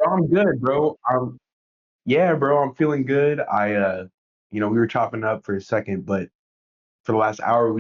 I'm good, bro. Yeah, bro, I'm feeling good. We were chopping up for a second, but for the last hour,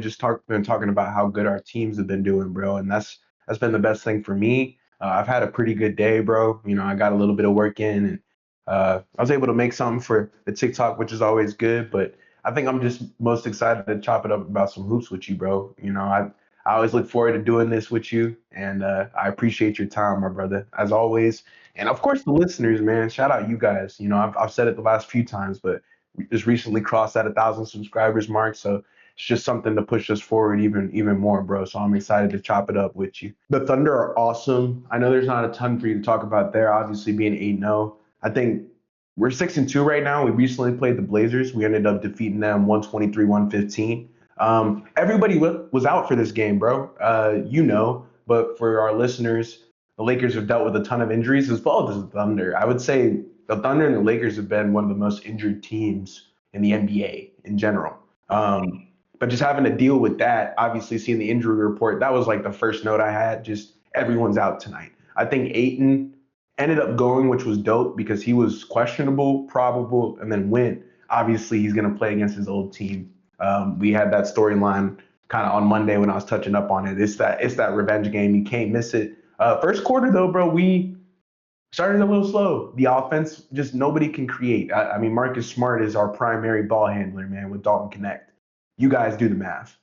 been talking about how good our teams have been doing, bro, and that's been the best thing for me. I've had a pretty good day, bro. I got a little bit of work in, and I was able to make something for the TikTok, which is always good. But I think I'm just most excited to chop it up about some hoops with you, bro. I always look forward to doing this with you, and I appreciate your time, my brother, as always. And of course, the listeners, man. Shout out you guys. I've said it the last few times, but we just recently crossed that 1,000 subscribers mark, so it's just something to push us forward even more, bro. So I'm excited to chop it up with you. The Thunder are awesome. I know there's not a ton for you to talk about there, obviously being 8-0. I think we're 6-2 right now. We recently played the Blazers. We ended up defeating them 123-115. Everybody was out for this game, bro. But for our listeners, the Lakers have dealt with a ton of injuries as well as the Thunder. I would say the Thunder and the Lakers have been one of the most injured teams in the NBA in general. But just having to deal with that, obviously seeing the injury report, that was like the first note I had. Just everyone's out tonight. I think Aiton ended up going, which was dope because he was questionable, probable, and then went. Obviously, he's going to play against his old team. We had that storyline kind of on Monday when I was touching up on it. It's that revenge game. You can't miss it. First quarter though, bro, we started a little slow. The offense, just nobody can create. I mean, Marcus Smart is our primary ball handler, man, with Dalton Connect. You guys do the math.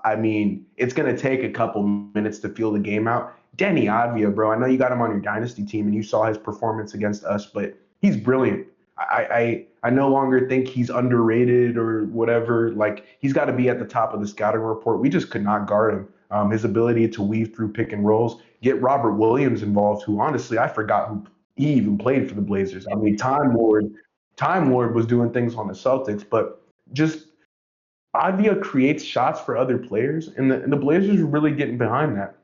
I mean, it's going to take a couple minutes to feel the game out. Denny Advia, bro, I know you got him on your dynasty team and you saw his performance against us, but he's brilliant. I no longer think he's underrated or whatever. Like, he's got to be at the top of the scouting report. We just could not guard him. His ability to weave through pick and rolls, get Robert Williams involved, who honestly I forgot who he even played for the Blazers. I mean, Time Lord was doing things on the Celtics, but just Avia creates shots for other players, and the Blazers were really getting behind that.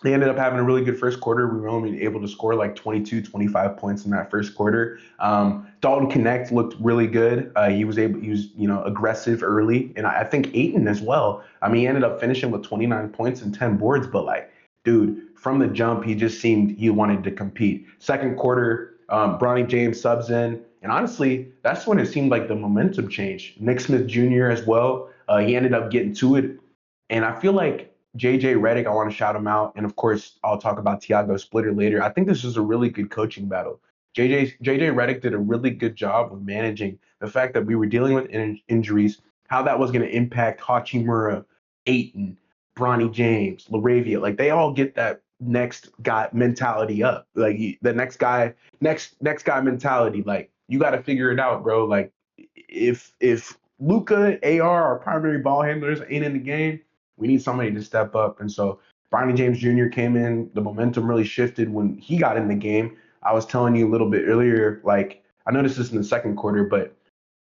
They ended up having a really good first quarter. We were only able to score like 22, 25 points in that first quarter. Dalton Connect looked really good. He was aggressive early, and I think Aiton as well. I mean, he ended up finishing with 29 points and 10 boards, but like, dude, from the jump, he just seemed he wanted to compete. Second quarter, Bronny James subs in, and honestly, that's when it seemed like the momentum changed. Nick Smith Jr. as well. He ended up getting to it, and I feel like JJ Redick, I want to shout him out. And of course, I'll talk about Tiago Splitter later. I think this is a really good coaching battle. JJ Redick did a really good job of managing the fact that we were dealing with injuries, how that was going to impact Hachimura, Aiton, Bronny James, LaRavia. Like, they all get that next guy mentality up. Like, the next guy mentality. Like, you got to figure it out, bro. Like, if Luca, AR, our primary ball handlers ain't in the game, we need somebody to step up. And so Bronny James Jr. came in. The momentum really shifted when he got in the game. I was telling you a little bit earlier, like, I noticed this in the second quarter, but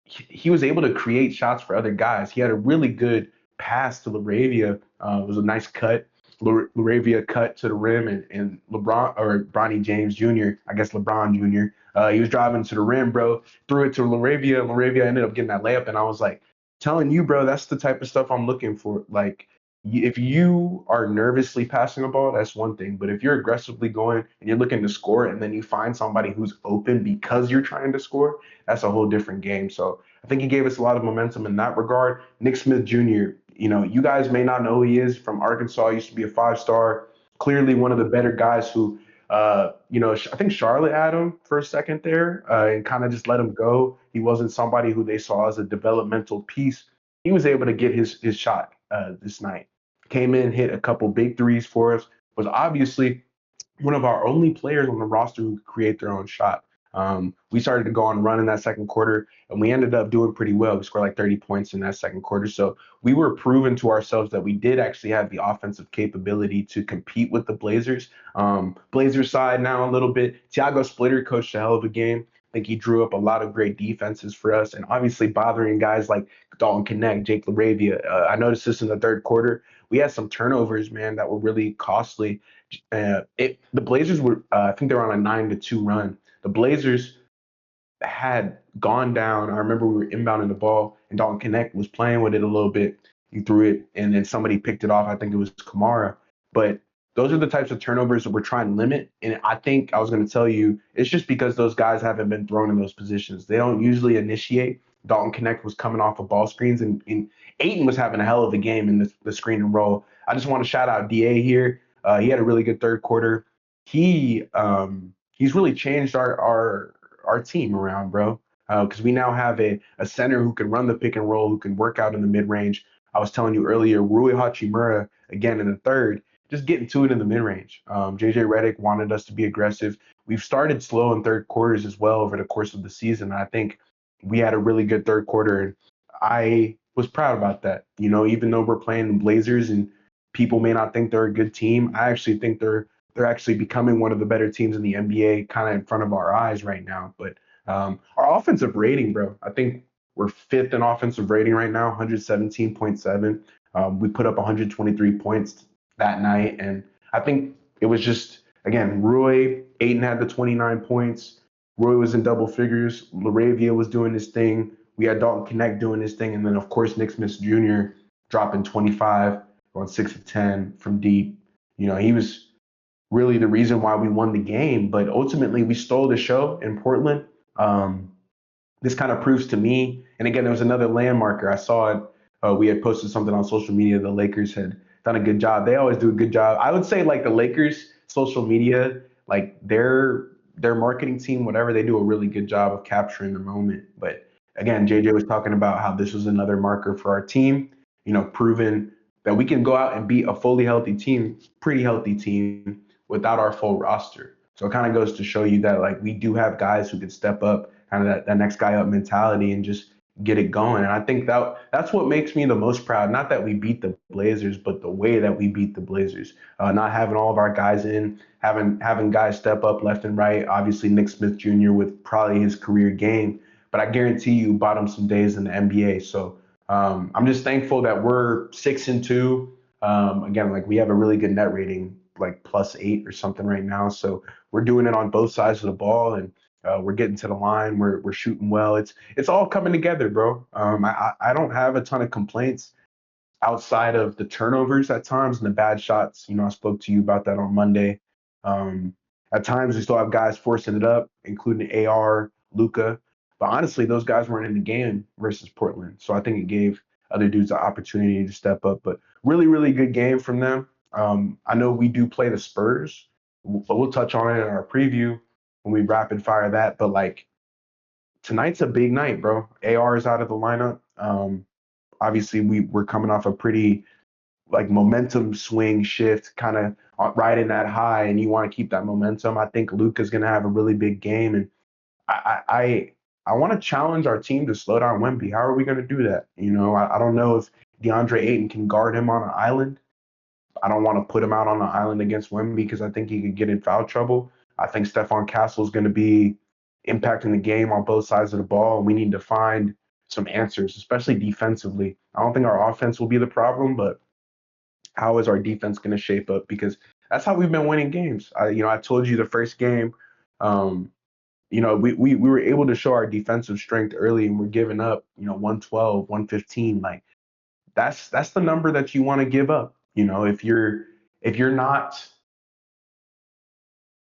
he was able to create shots for other guys. He had a really good pass to LaRavia. It was a nice cut. LaRavia cut to the rim, and LeBron or Bronny James Jr., I guess LeBron Jr., he was driving to the rim, bro, threw it to LaRavia. LaRavia ended up getting that layup, and I was like, telling you, bro, that's the type of stuff I'm looking for. Like, if you are nervously passing a ball, that's one thing. But if you're aggressively going and you're looking to score and then you find somebody who's open because you're trying to score, that's a whole different game. So I think he gave us a lot of momentum in that regard. Nick Smith Jr., you guys may not know who he is from Arkansas, used to be a 5-star, clearly one of the better guys who, I think Charlotte had him for a second there and kind of just let him go. He wasn't somebody who they saw as a developmental piece. He was able to get his shot this night. Came in, hit a couple big threes for us, was obviously one of our only players on the roster who could create their own shot. We started to go on a run in that second quarter, and we ended up doing pretty well. We scored like 30 points in that second quarter. So we were proving to ourselves that we did actually have the offensive capability to compete with the Blazers. Blazers side now a little bit. Tiago Splitter coached a hell of a game. I think he drew up a lot of great defenses for us, and obviously bothering guys like Dalton Connect, Jake LaRavia. I noticed this in the third quarter. We had some turnovers, man, that were really costly. The Blazers were, I think they were on a 9-2 run. The Blazers had gone down. I remember we were inbounding the ball, and Dalton Connect was playing with it a little bit. He threw it, and then somebody picked it off. I think it was Kamara. But those are the types of turnovers that we're trying to limit. And I think I was going to tell you, it's just because those guys haven't been thrown in those positions. They don't usually initiate. Dalton Connect was coming off of ball screens, and Ayton was having a hell of a game in the screen and roll. I just want to shout out Da here. He had a really good third quarter. He's really changed our team around, bro. Because we now have a center who can run the pick and roll, who can work out in the mid range. I was telling you earlier, Rui Hachimura again in the third, just getting to it in the mid range. JJ Redick wanted us to be aggressive. We've started slow in third quarters as well over the course of the season. I think we had a really good third quarter, and I was proud about that. You know, even though we're playing the Blazers and people may not think they're a good team, I actually think they're actually becoming one of the better teams in the NBA, kind of in front of our eyes right now. But our offensive rating, bro, I think we're fifth in offensive rating right now, 117.7. We put up 123 points that night, and I think it was just again Roy Ayton had the 29 points. Roy was in double figures. Laravia was doing his thing. We had Dalton Connect doing his thing, and then of course Nick Smith Jr. dropping 25 on 6 of 10 from deep. You know, he was really the reason why we won the game. But ultimately, we stole the show in Portland. Um, this kind of proves to me, and again, there was another landmarker. I saw it. We had posted something on social media. The Lakers had done a good job. They always do a good job. I would say like the Lakers social media, like their marketing team, whatever, they do a really good job of capturing the moment. But again, JJ was talking about how this was another marker for our team. You know, proving that we can go out and beat a fully healthy team, pretty healthy team, without our full roster. So it kind of goes to show you that like we do have guys who can step up, kind of that next guy up mentality and just get it going. And I think that's what makes me the most proud. Not that we beat the Blazers, but the way that we beat the Blazers. Not having all of our guys in, having guys step up left and right. Obviously Nick Smith Jr. with probably his career game, but I guarantee you bottom some days in the NBA. So I'm just thankful that we're 6-2. Again, like we have a really good net rating, like +8 or something right now. So we're doing it on both sides of the ball, and we're getting to the line. We're shooting well. It's all coming together, bro. I don't have a ton of complaints outside of the turnovers at times and the bad shots. You know, I spoke to you about that on Monday. Um, at times we still have guys forcing it up, including AR, Luca. But honestly, those guys weren't in the game versus Portland. So I think it gave other dudes an opportunity to step up. But really, really good game from them. I know we do play the Spurs, but we'll touch on it in our preview when we rapid fire that. But like tonight's a big night, bro. AR is out of the lineup. Obviously, we're coming off a pretty like momentum swing shift, kind of riding that high, and you want to keep that momentum. I think Luka's going to have a really big game, and I want to challenge our team to slow down Wemby. How are we going to do that? You know, I don't know if DeAndre Ayton can guard him on an island. I don't want to put him out on the island against Wemby because I think he could get in foul trouble. I think Stephon Castle is going to be impacting the game on both sides of the ball, and we need to find some answers, especially defensively. I don't think our offense will be the problem, but how is our defense going to shape up? Because that's how we've been winning games. I told you the first game, um, we were able to show our defensive strength early, and we're giving up, 112, 115. Like that's the number that you want to give up. You know, if you're not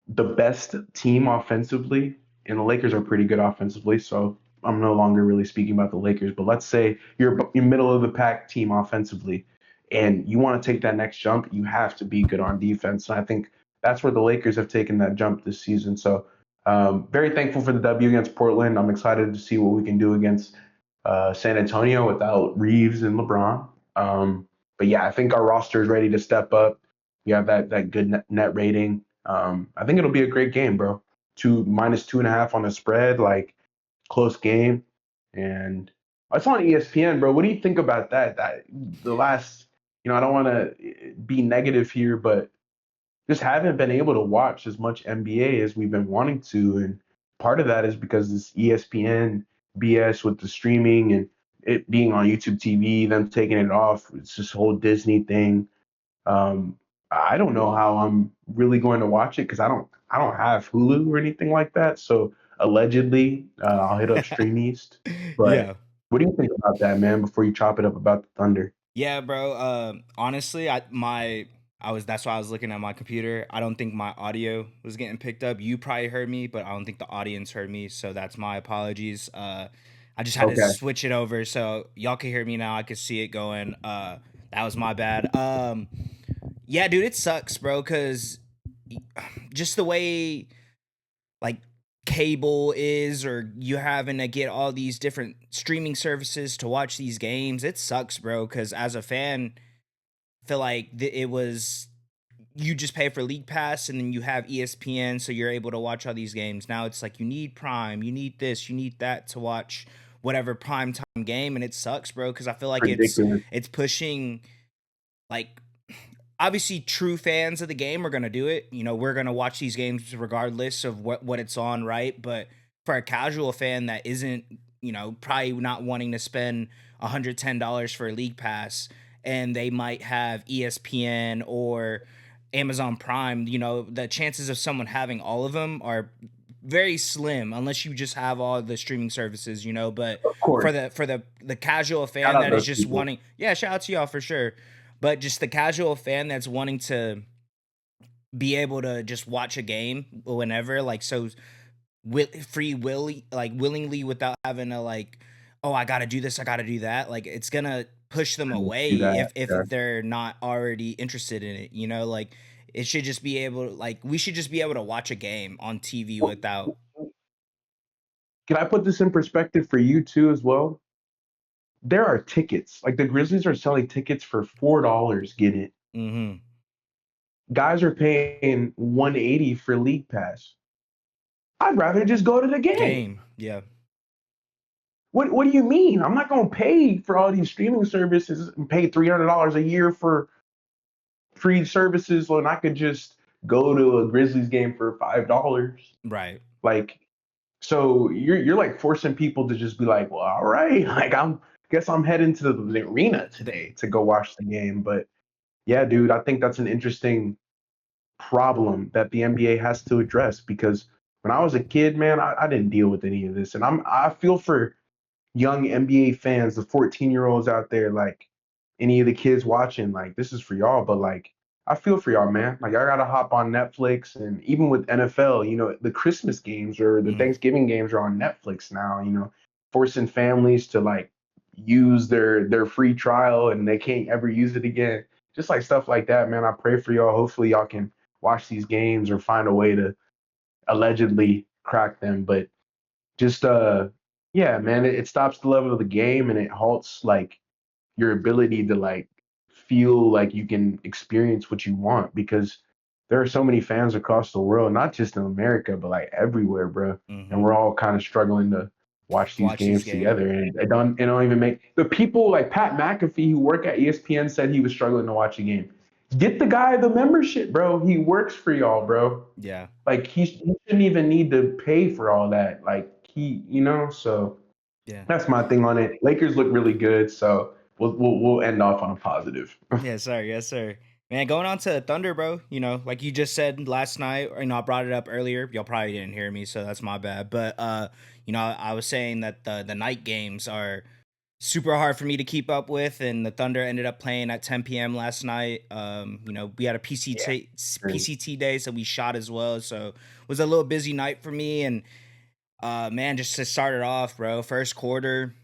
the best team offensively, and the Lakers are pretty good offensively, so I'm no longer really speaking about the Lakers, but let's say you're middle of the pack team offensively and you want to take that next jump, you have to be good on defense. And I think that's where the Lakers have taken that jump this season. So very thankful for the W against Portland. I'm excited to see what we can do against San Antonio without Reeves and LeBron. But yeah, I think our roster is ready to step up. We have that good net rating. I think it'll be a great game, bro. -2.5 on the spread, like close game, and it's on ESPN, bro. What do you think about that? That the last, I don't want to be negative here, but just haven't been able to watch as much NBA as we've been wanting to, and part of that is because this ESPN BS with the streaming and it being on YouTube TV, them taking it off. It's this whole Disney thing. Um, I don't know how I'm really going to watch it because I don't have Hulu or anything like that. So allegedly, I'll hit up Stream East. But Yeah. what do you think about that, man? Before you chop it up about the Thunder? Yeah, bro. Honestly, I my That's why I was looking at my computer. I don't think my audio was getting picked up. You probably heard me, but I don't think the audience heard me, so that's my apologies. I just had to Okay. switch it over so y'all can hear me now. I could see it going. That was my bad. Yeah, dude, it sucks, bro, cuz just the way like cable is, or you having to get all these different streaming services to watch these games, it sucks, bro, cuz as a fan, feel like it was you just pay for League Pass and then you have ESPN, so you're able to watch all these games. Now it's like you need Prime, you need this, you need that to watch whatever prime time game, and it sucks, bro, because I feel like Ridiculous. it's pushing like obviously true fans of the game are gonna do it. You know, we're gonna watch these games regardless of what it's on, right? But for a casual fan that isn't, probably not wanting to spend $110 for a league pass, and they might have ESPN or Amazon Prime, the chances of someone having all of them are very slim unless you just have all the streaming services, but Of for course. the casual Shout fan out that is those just people. wanting, yeah, shout out to y'all for sure, but just the casual fan that's wanting to be able to just watch a game whenever, like, so free willy, like willingly, without having to like, oh, I got to do this, I got to do that. Like, it's gonna push them I away see that. if Yeah. they're not already interested in it. Like it should just be able, like, we should just be able to watch a game on TV Well, without. can I put this in perspective for you too as well? There are tickets. Like the Grizzlies are selling tickets for $4. Get it? Hmm. Guys are paying 180 for league pass. I'd rather just go to the game. Game, yeah. What do you mean? I'm not gonna pay for all these streaming services and pay $300 a year for free services when I could just go to a Grizzlies game for $5. Right. Like, so you're like forcing people to just be like, well, all right, like I'm guess I'm heading to the arena The, today to go watch the game. But yeah, dude, I think that's an interesting problem that the NBA has to address because when I was a kid, man, I didn't deal with any of this, and I feel for young NBA fans, the 14-year-olds out there, like any of the kids watching, like this is for y'all, but like I feel for y'all, man. Like I gotta hop on Netflix, and even with NFL, the Christmas games or the mm, Thanksgiving games are on Netflix now. Forcing families to like use their free trial and they can't ever use it again. Just like stuff like that, man. I pray for y'all. Hopefully, y'all can watch these games or find a way to allegedly crack them. But just yeah, man, it stops the level of the game and it halts like your ability to like feel like you can experience what you want because there are so many fans across the world, not just in America, but like everywhere, bro. And hmm. we're all kind of struggling to watch these Watch this games game. together. And it don't even make the people like Pat McAfee who work at ESPN said he was struggling to watch a game. Get the guy the membership, bro. He works for y'all, bro. Yeah. Like he shouldn't even need to pay for all that. Like so Yeah. that's my thing on it. Lakers look really good, so we'll end off on a positive. Yes, sir. Yes, sir. Man, going on to Thunder, bro. Like you just said last night, or, I brought it up earlier. Y'all probably didn't hear me, so that's my bad. But I was saying that the night games are super hard for me to keep up with, and the Thunder ended up playing at 10 p.m. last night. We had a Yeah. PCT day, so we shot as well. So it was a little busy night for me, and man, just to start it off, bro. First quarter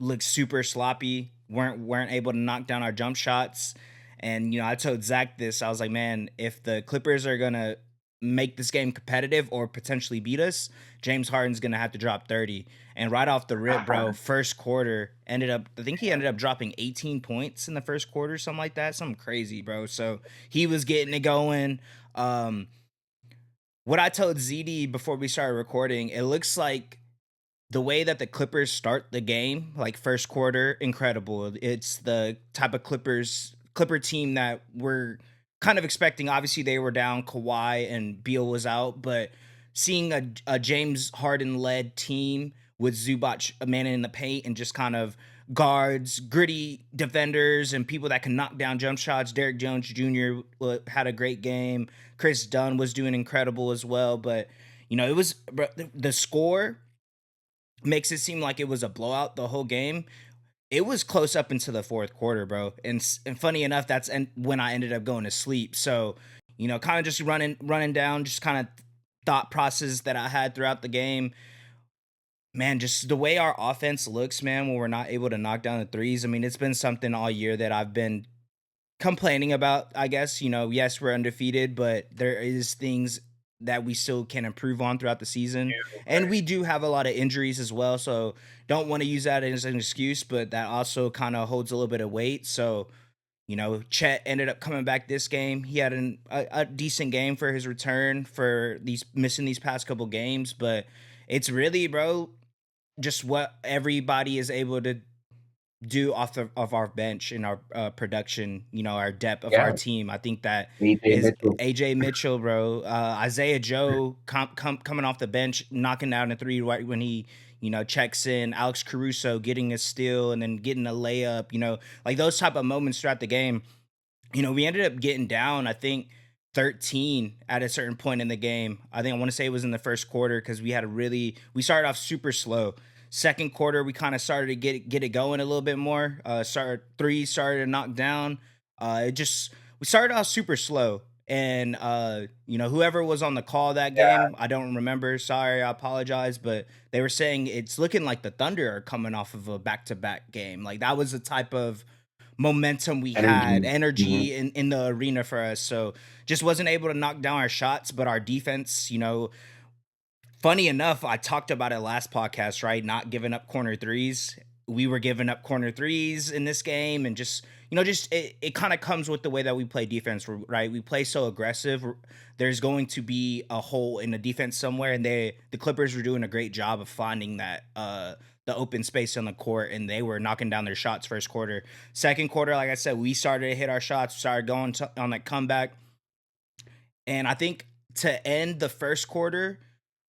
looked super sloppy. weren't able to knock down our jump shots. And I told Zach this. I was like, man, if the Clippers are gonna make this game competitive or potentially beat us, James Harden's gonna have to drop 30. And right off the rip, bro, first quarter ended up. I think he ended up dropping 18 points in the first quarter, something like that, something crazy, bro. So he was getting it going. What I told ZD before we started recording, it looks like the way that the Clippers start the game, like first quarter, incredible. It's the type of Clipper team that we're kind of expecting. Obviously, they were down. Kawhi and Beal was out, but seeing a James Harden led team with Zubac manning in the paint and just kind of guards, gritty defenders, and people that can knock down jump shots. Derrick Jones Jr. Had a great game. Chris Dunn was doing incredible as well. But it was the score makes it seem like it was a blowout the whole game. it was close up into the fourth quarter, bro. And funny enough, that's when I ended up going to sleep. So, kind of just running down, just kind of thought process that I had throughout the game. Man, just the way our offense looks, man, when we're not able to knock down the threes. I mean, it's been something all year that I've been complaining about, I guess. Yes, we're undefeated, but there is things that we still can improve on throughout the season. And we do have a lot of injuries as well, so don't want to use that as an excuse, but that also kind of holds a little bit of weight. So, Chet ended up coming back this game. He had a decent game for his return for these missing these past couple games, but it's really, bro, just what everybody is able to do of our bench and our production, our depth of our Yeah, team. I think that AJ is Mitchell. AJ Mitchell, bro. Isaiah Joe coming off the bench, knocking down a three right when he, checks in. Alex Caruso getting a steal and then getting a layup, like those type of moments throughout the game. We ended up getting down, I think, 13 at a certain point in the game. I think I want to say it was in the first quarter because we started off super slow. Second quarter, we kind of started to get it going a little bit more. Started to knock down. It just we started off super slow, and whoever was on the call that Yeah, game, I don't remember. Sorry, I apologize, but they were saying it's looking like the Thunder are coming off of a back to back game. Like that was the type of momentum we had, energy. Hmm. energy in the arena for us. So just wasn't able to knock down our shots, but our defense, funny enough, I talked about it last podcast, right? Not giving up corner threes. We were giving up corner threes in this game, and just it kind of comes with the way that we play defense, right? We play so aggressive. There's going to be a hole in the defense somewhere, and the Clippers were doing a great job of finding that the open space on the court, and they were knocking down their shots first quarter. Second quarter, like I said, we started to hit our shots, started going on that comeback, and I think to end the first quarter,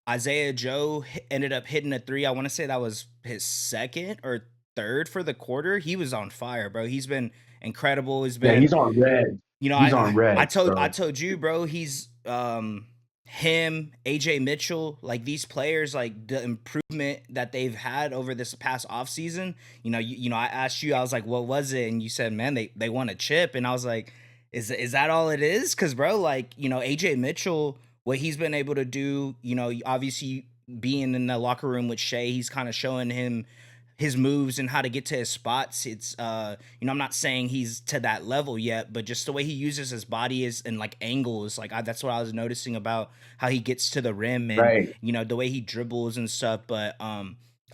Isaiah Joe ended up hitting a three. I want to say that was his second or third for the quarter. He was on fire, bro. He's been incredible. He's Yeah, been, he's on red. you know, He's I on I red, told I bro. told you, bro. He's him, AJ Mitchell, like these players, like the improvement that they've had over this past offseason. I asked you, I was like, what was it? And you said, man, they won a chip, and I was like, is that all it is? Because bro, like AJ Mitchell, what he's been able to do, obviously being in the locker room with Shea, he's kind of showing him his moves and how to get to his spots. It's I'm not saying he's to that level yet, but just the way he uses his body is and like angles, like that's what I was noticing about how he gets to the rim and Right. the way he dribbles and stuff. But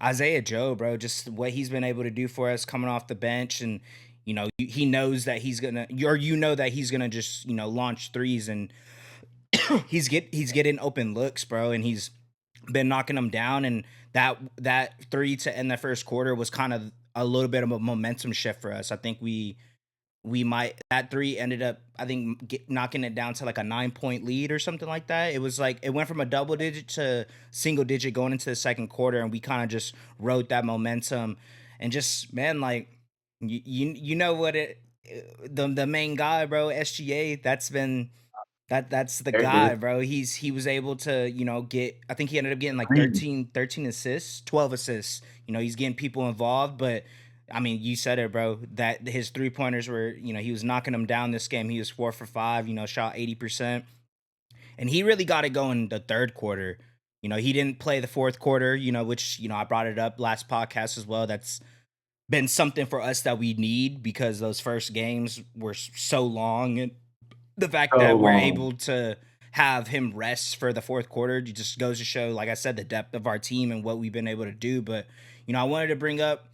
Isaiah Joe, bro, just what he's been able to do for us coming off the bench, and he knows that he's gonna, or that he's gonna just launch threes, and he's getting open looks, bro, and he's been knocking them down. And that three to end the first quarter was kind of a little bit of a momentum shift for us. I think we might that three ended up, I think, knocking it down to like a 9 point lead or something like that. It was like it went from a double digit to single digit going into the second quarter, and we kind of just rode that momentum. And just, man, like you know what it the main guy, bro, SGA, that's the There, guy, there's bro. He was able to, get, I think he ended up getting like three. 13 assists, 12 assists. He's getting people involved, but I mean, you said it, bro, that his three pointers were, he was knocking them down this game. He was 4 for 5, shot 80%. And he really got it going the third quarter. He didn't play the fourth quarter, which, I brought it up last podcast as well. That's been something for us that we need because those first games were so long, and the fact So that we're long. able to have him rest for the fourth quarter just goes to show, like I said, the depth of our team and what we've been able to do. But I wanted to bring up,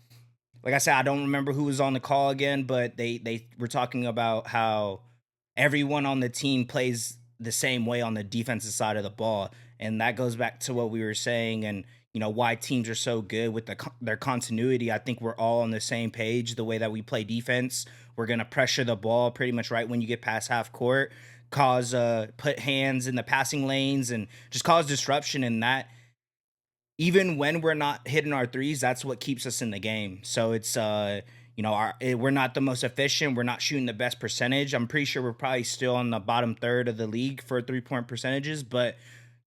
like I said, I don't remember who was on the call again, but they were talking about how everyone on the team plays the same way on the defensive side of the ball, and that goes back to what we were saying, and why teams are so good with their continuity. I think we're all on the same page. The way that we play defense, we're gonna pressure the ball pretty much right when you get past half court, cause put hands in the passing lanes, and just cause disruption in that. Even when we're not hitting our threes, that's what keeps us in the game. So it's we're not the most efficient. We're not shooting the best percentage. I'm pretty sure we're probably still on the bottom third of the league for 3 point percentages, but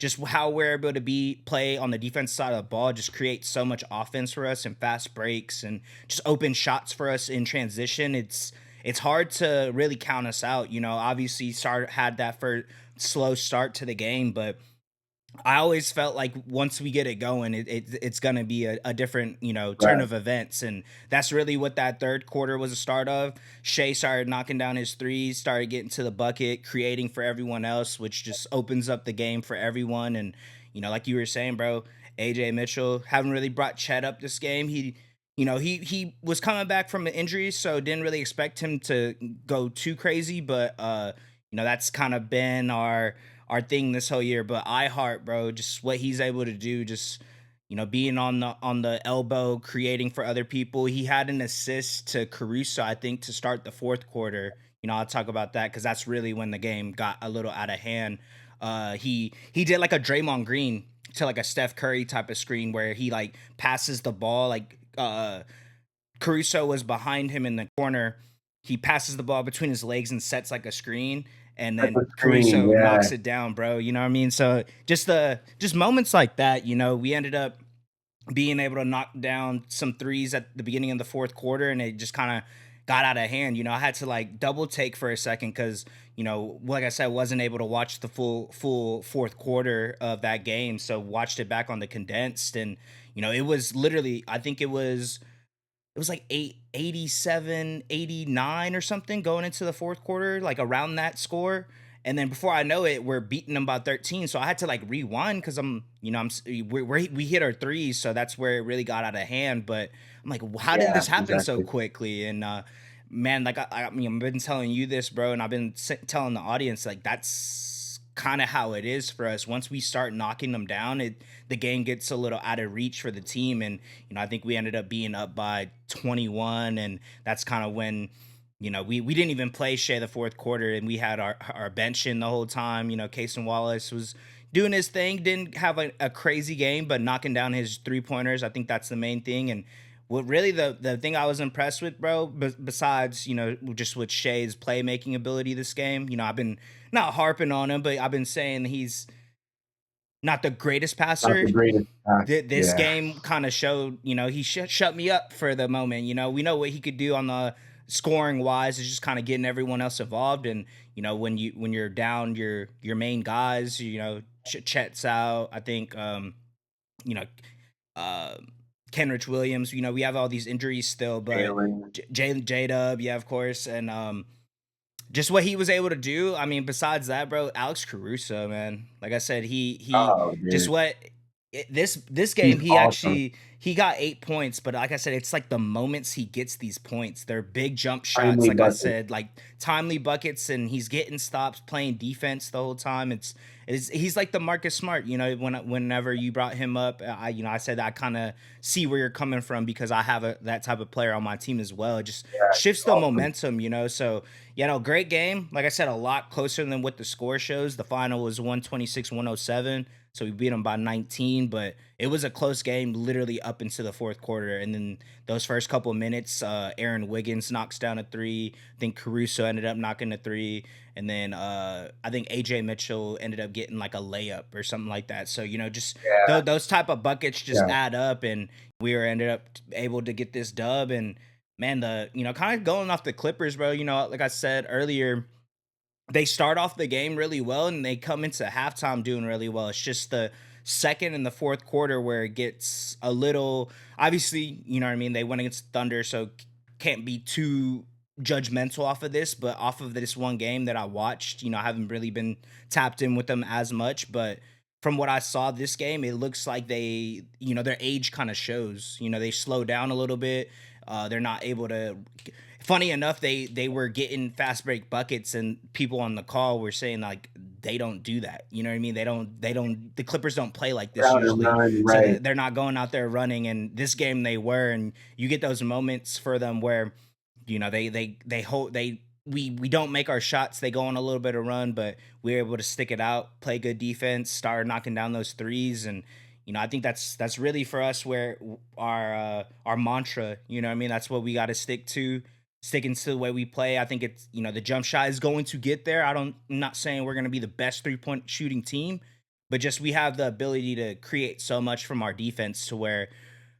just how we're able to be play on the defense side of the ball just creates so much offense for us and fast breaks and just open shots for us in transition. It's hard to really count us out. Obviously start had that for slow start to the game, but I always felt like once we get it going, it's gonna be a different, turn Right. of events, and that's really what that third quarter was a start of. Shea started knocking down his threes, started getting to the bucket, creating for everyone else, which just opens up the game for everyone. And like you were saying, bro, AJ Mitchell haven't really brought Chet up this game. He was coming back from an injury, so didn't really expect him to go too crazy, but that's kind of been our thing this whole year. But I heart, bro, just what he's able to do, just being on the elbow, creating for other people. He had an assist to Caruso, I think, to start the fourth quarter. I'll talk about that because that's really when the game got a little out of hand. He did like a Draymond Green to like a Steph Curry type of screen where he like passes the ball like Caruso was behind him in the corner. He passes the ball between his legs and sets like a screen, and That's then a screen. Caruso Yeah. knocks it down, bro. You know what I mean? So just moments like that, we ended up being able to knock down some threes at the beginning of the fourth quarter, and it just kind of got out of hand. I had to like double take for a second because like I said, wasn't able to watch the full fourth quarter of that game, so watched it back on the condensed, and it was literally, I think it was like 87, 89 or something going into the fourth quarter, like around that score. And then before I know it, we're beating them by 13. So I had to like rewind because we hit our threes. So that's where it really got out of hand. But I'm like, how did Yeah. this happen so Exactly. quickly? And, man, like I mean, I've been telling you this, bro, and I've been telling the audience, like, that's kind of how it is for us. Once we start knocking them down, the game gets a little out of reach for the team. And I think we ended up being up by 21, and that's kind of when we didn't even play Shea the fourth quarter, and we had our bench in the whole time. Cason Wallace was doing his thing, didn't have a crazy game, but knocking down his 3 pointers. I think that's the main thing. And what really the thing I was impressed with, bro, besides just with Shea's playmaking ability this game, I've been not harping on him, but I've been saying he's not the greatest Not passer. the greatest pass. This Yeah. game kind of showed, he shut me up for the moment. We know what he could do on the scoring wise is just kind of getting everyone else involved. And when you're down your main guys, Chet's out. I think you know uh, Kenrich Williams. We have all these injuries still, but Jalen. J Dub, yeah, of course, and just what he was able to do. I mean, besides that, bro, Alex Caruso, man. Like I said, he Oh, just dude. this He's game awesome. he got 8 points, but like I said, it's like the moments he gets these points, they're big jump shots. Timely Like I bucket. said, like timely buckets, and he's getting stops, playing defense the whole time. He's like the Marcus Smart. Whenever you brought him up, I said I kind of see where you're coming from because I have that type of player on my team as well. It just Yeah. He's shifts the awesome. momentum. So great game. Like I said, a lot closer than what the score shows. The final was 126-107. So we beat them by 19, but it was a close game literally up into the fourth quarter. And then those first couple of minutes, Aaron Wiggins knocks down a three. I think Caruso ended up knocking a three. And then I think AJ Mitchell ended up getting like a layup or something like that. So, just Yeah. those type of buckets just Yeah. add up. And we were ended up able to get this dub. And man, kind of going off the Clippers, bro, like I said earlier, they start off the game really well and they come into halftime doing really well. It's just the second and the fourth quarter where it gets a little, obviously, you know what I mean? They went against Thunder, so can't be too judgmental off of this, but off of this one game that I watched, I haven't really been tapped in with them as much, but from what I saw this game, it looks like their age kind of shows. They slow down a little bit. They're not able to. Funny enough, they were getting fast break buckets, and people on the call were saying like they don't do that. You know what I mean? They don't. The Clippers don't play like Get this out and usually, run. so Right. they're not going out there running. And this game they were, and you get those moments for them where they hold we don't make our shots. They go on a little bit of run, but we're able to stick it out, play good defense, start knocking down those threes. And I think that's really for us where our mantra. You know what I mean? That's what we got to stick to, sticking to the way we play. I think it's the jump shot is going to get there. I'm not saying we're going to be the best 3-point shooting team, but just we have the ability to create so much from our defense to where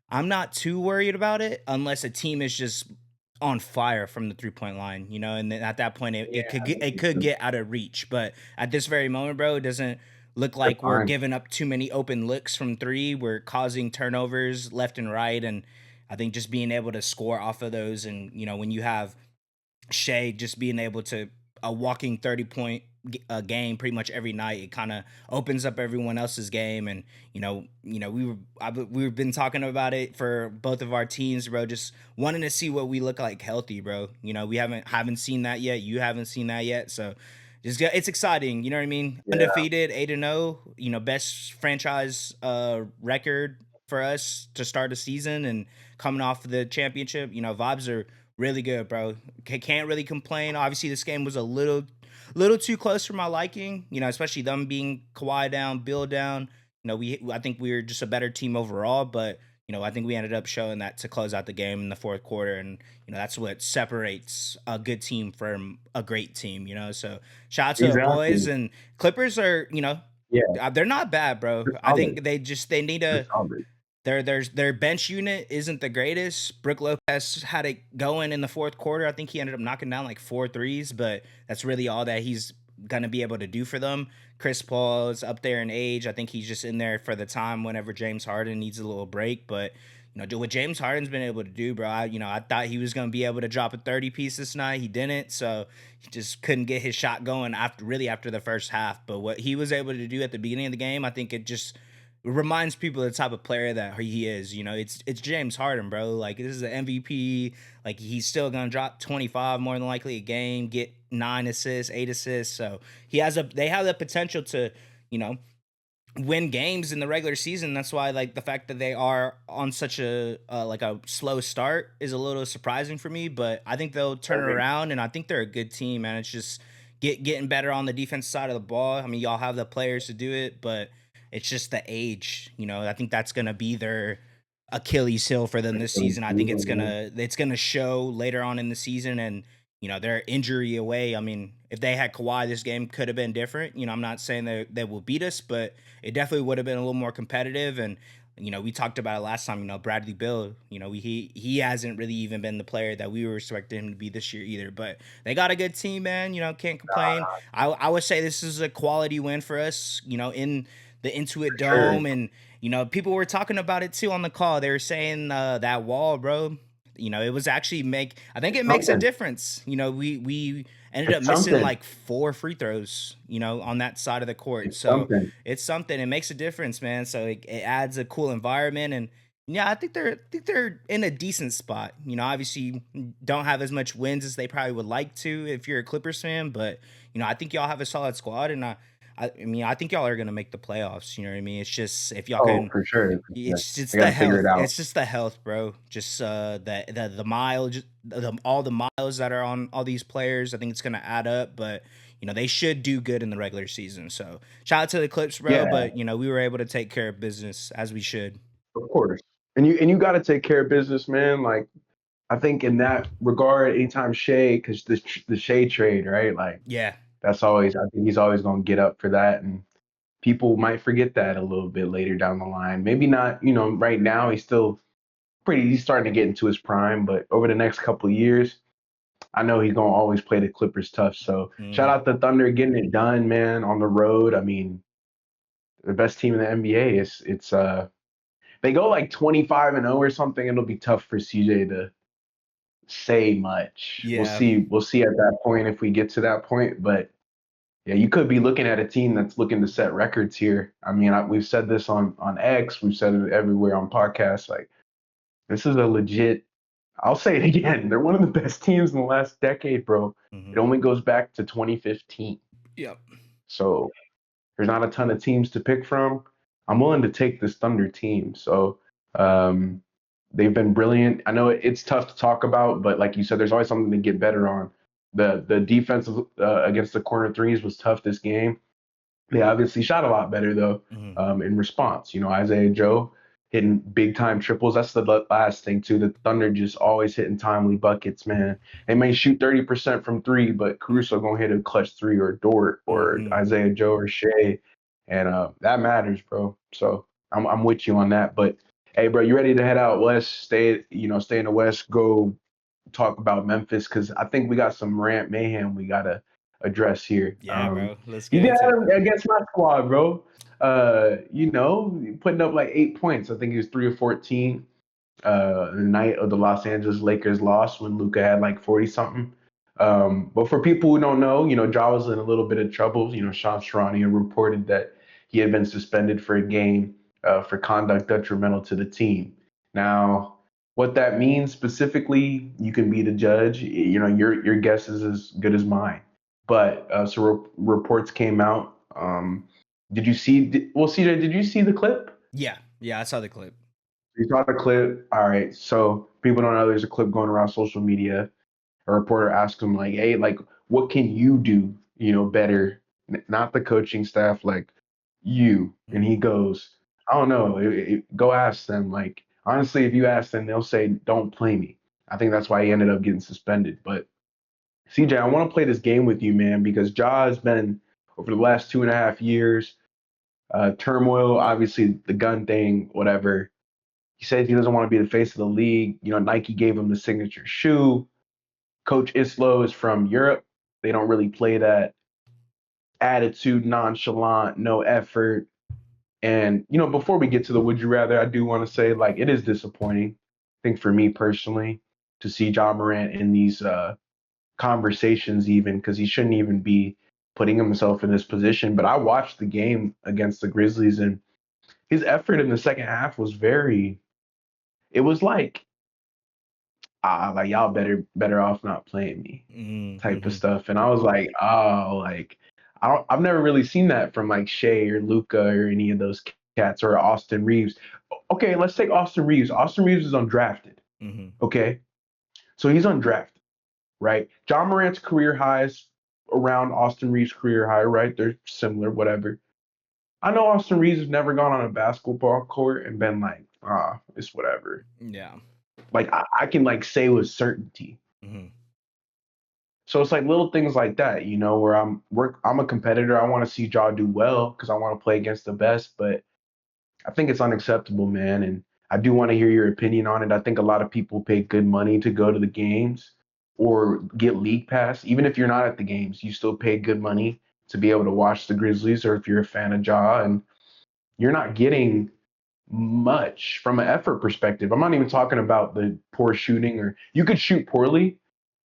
I'm not too worried about it unless a team is just on fire from the 3-point line, you know, and then at that point Yeah, it could get out of reach. But at this very moment, bro, it doesn't look they're like we're fine. giving up too many open looks from three. We're causing turnovers left and right. And I think just being able to score off of those, and you know, when you have Shea just being able to a walking 30-point game pretty much every night, it kind of opens up everyone else's game. And we've been talking about it for both of our teams, bro, just wanting to see what we look like healthy, bro. You know, we haven't seen that yet. You haven't seen that yet. So it's exciting, you know what I mean? Yeah, Undefeated, 8-0, you know, best franchise record for us to start a season, and coming off the championship, you know, vibes are really good, bro. Can't really complain. Obviously, this game was a little too close for my liking, you know, especially them being Kawhi down, Bill down. You know, I think we were just a better team overall, but you know, I think we ended up showing that to close out the game in the fourth quarter, and you know, that's what separates a good team from a great team. You know, so shout out to the boys, exactly. and Clippers are, you know, Yeah, they're not bad, bro. they're I solid. think they need They're to solid. their bench unit isn't the greatest. Brook Lopez had it going in the fourth quarter. I think he ended up knocking down like 4 threes, but that's really all that he's gonna be able to do for them. Chris Paul is up there in age. I think he's just in there for the time whenever James Harden needs a little break. But you know, do what James Harden's been able to do, bro. I thought he was gonna be able to drop a 30 piece this night. He didn't, so he just couldn't get his shot going after the first half. But what he was able to do at the beginning of the game, I think it just reminds people of the type of player that he is. You know, it's James Harden, bro. Like this is an MVP. Like he's still gonna drop 25 more than likely a game, get 9 assists, 8 assists. So they have the potential to, you know, win games in the regular season. That's why like the fact that they are on such a like a slow start is a little surprising for me. But I think they'll turn it Very. around, and I think they're a good team, man. It's just getting better on the defense side of the ball. I mean, y'all have the players to do it, but it's just the age. You know, I think that's gonna be their Achilles heel for them this season. I think it's gonna show later on in the season, and you know they're injury away. I mean, if they had Kawhi, this game could have been different. You know, I'm not saying they will beat us, but it definitely would have been a little more competitive. And you know, we talked about it last time. You know, Bradley Bill. You know, he hasn't really even been the player that we were expecting him to be this year either. But they got a good team, man. You know, can't complain. I would say this is a quality win for us. You know, in the Intuit Sure. Dome, and you know, people were talking about it too on the call. They were saying that wall, bro. You know, it was actually I think it makes a Something. difference. You know, we ended up It's missing something. like 4 free throws, you know, on that side of the court. It's So something. it's something. It makes a difference, man. So it adds a cool environment, and yeah, I think they're in a decent spot. You know, obviously don't have as much wins as they probably would like to if you're a Clippers fan, but you know, I think y'all have a solid squad, and I mean, I think y'all are gonna make the playoffs. You know what I mean? It's just if y'all Oh, can, for sure. For sure. it's They got the to figure it health. out. It's just the health, bro. Just the miles, all the miles that are on all these players. I think it's gonna add up, but you know they should do good in the regular season. So shout out to the Clips, bro. Yeah, But you know we were able to take care of business as we should. of course. And you got to take care of business, man. Like I think in that regard, anytime Shea, because the Shea trade, right? Like Yeah. that's always, I think he's always going to get up for that, and people might forget that a little bit later down the line. Maybe not, right now he's still he's starting to get into his prime, but over the next couple of years, I know he's gonna always play the Clippers tough. So shout Hmm. out the Thunder getting it done, man, on the road. I mean, the best team in the NBA is they go like 25-0 or something. It'll be tough for CJ to say much. We'll Yeah. see. We'll see at that point if we get to that point. But yeah, you could be looking at a team that's looking to set records here. I mean, we've said this on X, we've said it everywhere on podcasts. Like this is a legit. I'll say it again. They're one of the best teams in the last decade, bro. Hmm. It only goes back to 2015. Yep. So there's not a ton of teams to pick from. I'm willing to take this Thunder team. So um, they've been brilliant. I know it's tough to talk about, but like you said, there's always something to get better on. The defense against the corner threes was tough this game. They obviously shot a lot better though Hmm. in response. Isaiah Joe hitting big time triples. That's the last thing too. The Thunder just always hitting timely buckets, man. They may shoot 30% from three, but Caruso gonna hit a clutch three or Dort or Hmm. Isaiah Joe or Shea. and that matters, bro. So I'm with you on that. But hey, bro, you ready to head out west? Stay in the west. Go talk about Memphis because I think we got some rant mayhem we gotta address here. Yeah, bro. Let's You get did into it. against my squad, bro. Putting up like 8 points. I think he was 3 or 14. The night of the Los Angeles Lakers loss when Luca had like 40 something. But for people who don't know, Ja was in a little bit of trouble. Sean Sharani reported that he had been suspended for a game for conduct detrimental to the team. Now, what that means specifically, you can be the judge. Your guess is as good as mine. But reports came out. Did you see? Well, CJ, did you see the clip? Yeah, yeah, I saw the clip. You saw the clip. All right. So people don't know there's a clip going around social media. A reporter asked him like, "Hey, like, what can you do, better? Not the coaching staff, like you." And he Mhm. goes, "I don't know. Go ask them. Like, honestly, if you ask them, they'll say, 'Don't play me.'" I think that's why he ended up getting suspended. But CJ, I want to play this game with you, man, because Ja has been over the last 2.5 years, turmoil, obviously the gun thing, whatever. He says he doesn't want to be the face of the league. Nike gave him the signature shoe. Coach Islo is from Europe. They don't really play that attitude, nonchalant, no effort. And, before we get to the would you rather, I do want to say, like, it is disappointing, I think, for me personally, to see Ja Morant in these conversations, even because he shouldn't even be putting himself in this position. But I watched the game against the Grizzlies, and his effort in the second half was it was like y'all better off not playing me type of Mm-hmm. stuff. And I was like, oh, like I've never really seen that from like Shea or Luca or any of those cats or Austin Reeves. Okay, let's take Austin Reeves. Austin Reeves is undrafted. Mm-hmm. Okay, so he's undrafted, right? John Morant's career highs around Austin Reeves' career high, right? They're similar, whatever. I know Austin Reeves has never gone on a basketball court and been like, it's whatever. Yeah. Like I can like say with certainty. Mm-hmm. So it's like little things like that, where I'm a competitor. I want to see Ja do well because I want to play against the best, but I think it's unacceptable, man. And I do want to hear your opinion on it. I think a lot of people pay good money to go to the games or get league pass. Even if you're not at the games, you still pay good money to be able to watch the Grizzlies or if you're a fan of Ja and you're not getting much from an effort perspective. I'm not even talking about the poor shooting or you could shoot poorly,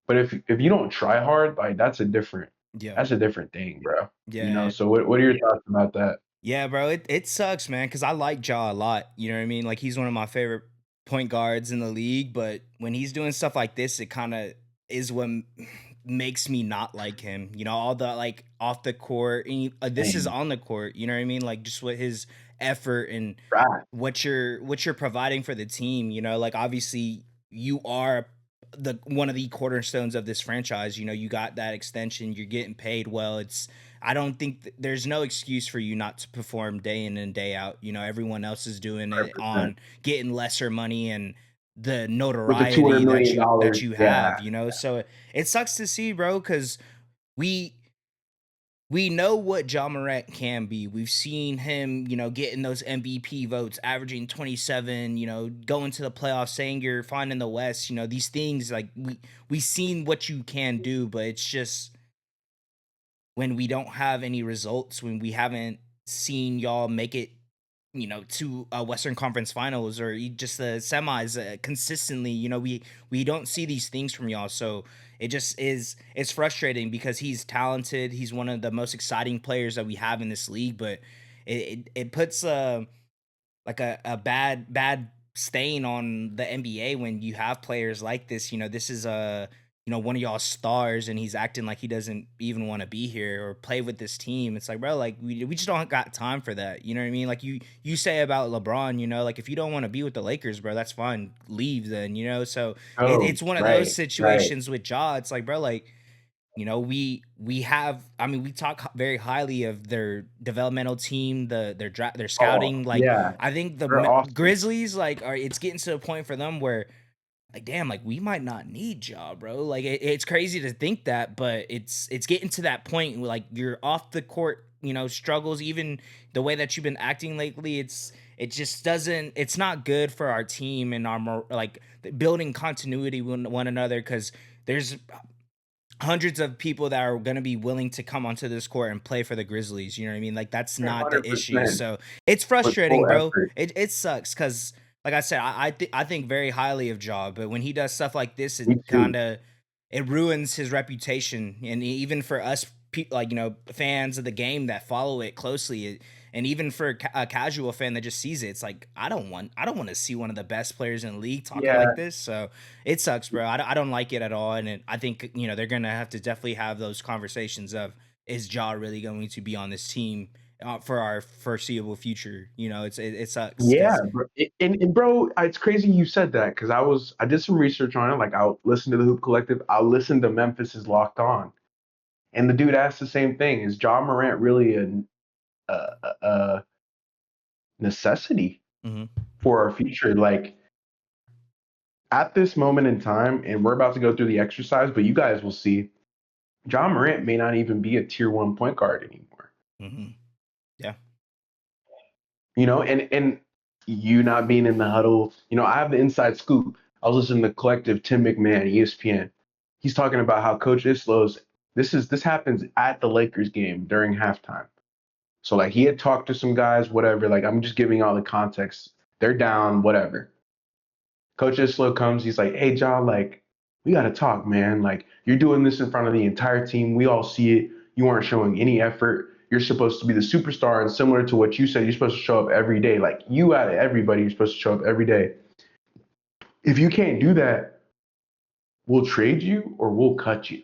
but if you don't try hard, like Yeah. that's a different thing, bro. Yeah. So what are your thoughts about that? Yeah, bro. It sucks, man, because I like Ja a lot. You know what I mean? Like he's one of my favorite point guards in the league, but when he's doing stuff like this, it kind of is what makes me not like him. All the like off the court, and this is Man, on the court. You know what I mean? Like just what his effort and right. what you're providing for the team. Like obviously you are the one of the cornerstones of this franchise. You got that extension. You're getting paid well. I don't think there's no excuse for you not to perform day in and day out. Everyone else is doing it 100%. on getting lesser money and the With the 200 notoriety that million you dollars, you yeah, have. So it sucks to see, bro, because we we know what Ja Morant can be. We've seen him, getting those MVP votes, averaging 27, going to the playoffs, saying you're fine in the West. These things like we seen what you can do, but it's just when we don't have any results, when we haven't seen y'all make it, to a Western Conference Finals or just the semis consistently, we don't see these things from y'all. So it just it's frustrating because he's talented. He's one of the most exciting players that we have in this league, but it puts like a bad stain on the NBA when you have players like this. This is a one of y'all stars and he's acting like he doesn't even want to be here or play with this team. It's like, bro, like we just don't got time for that. You know what I mean? Like you say about LeBron, like if you don't want to be with the Lakers, bro, that's fine. Leave then, So oh, it's one of those right, right. situations with Ja. It's like, bro, like we have. I mean, we talk very highly of their developmental team, their Oh, scouting. Like, yeah, I think the they're awesome. Grizzlies, like, are it's getting to the point for them where, like, damn, like we might not need Ja, bro. Like, it's crazy to think that, but it's getting to that point where, like, you're off the court. struggles, even the way that you've been acting lately, it just doesn't it's not good for our team and our like building continuity with one another, because there's hundreds of people that are going to be willing to come onto this court and play for the Grizzlies. You know what I mean? Like, that's not the issue. 100% So it's with frustrating, full bro. effort. It sucks because, like I said, I think very highly of Ja, but when he does stuff like this, Me too. it ruins his reputation, and even for us, like, fans of the game that follow it closely. And even for a casual fan that just sees it, it's like, I don't want to see one of the best players in the league talking Yeah, like this. So it sucks, bro. I don't like it at all, and I think they're gonna have to definitely have those conversations of, is Ja really going to be on this team for our foreseeable future? It sucks yeah, because. bro. And bro, it's crazy you said that because I did some research on it. Like I'll listen to the Hoop Collective. I'll listen to Memphis is Locked On, and the dude asked the same thing: Is Ja Morant really a necessity Mhm. for our future? Like at this moment in time, and we're about to go through the exercise, but you guys will see. Ja Morant may not even be a tier one point guard anymore. Mhm. Yeah. And you not being in the huddle, I have the inside scoop. I was listening to Collective Tim McMahon, ESPN. He's talking about how Coach Islo's this happens at the Lakers game during halftime. So like he had talked to some guys, whatever. Like I'm just giving all the context. They're down, whatever. Coach Islo comes, he's like, "Hey, John, like, we got to talk, man. Like, you're doing this in front of the entire team. We all see it. You aren't showing any effort. You're supposed to be the superstar, and similar to what you said, you're supposed to show up every day. Like, you out of everybody, you're supposed to show up every day. If you can't do that, we'll trade you or we'll cut you."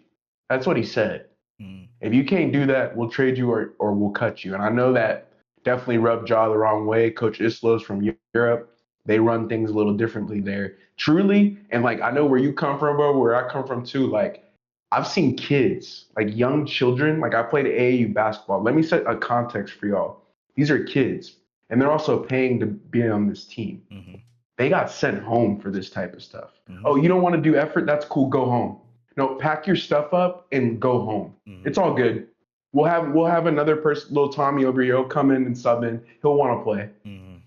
That's what he said. Mhm. If you can't do that, we'll trade you or we'll cut you. And I know that definitely rubbed Jaw the wrong way. Coach Islos from Europe, they run things a little differently there. Truly, and like I know where you come from, bro, where I come from too. Like I've seen kids, like young children. Like I played AAU basketball. Let me set a context for y'all. These are kids, and they're also paying to be on this team. Mhm. They got sent home for this type of stuff. Mhm. Oh, you don't want to do effort? That's cool. Go home. No, pack your stuff up and go home. Mhm. It's all good. We'll have another person, little Tommy over here. He'll come in and sub in. He'll want to play. Mhm.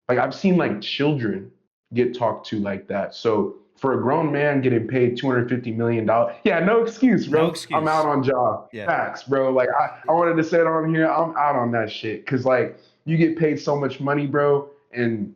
Like I've seen like children get talked to like that. So for a grown man getting paid $250 million, yeah, no excuse, No bro. I'm out excuse. on job. Yeah. Facts, bro. Like I wanted to say it on here. I'm out on that shit. Cause like you get paid so much money, bro, and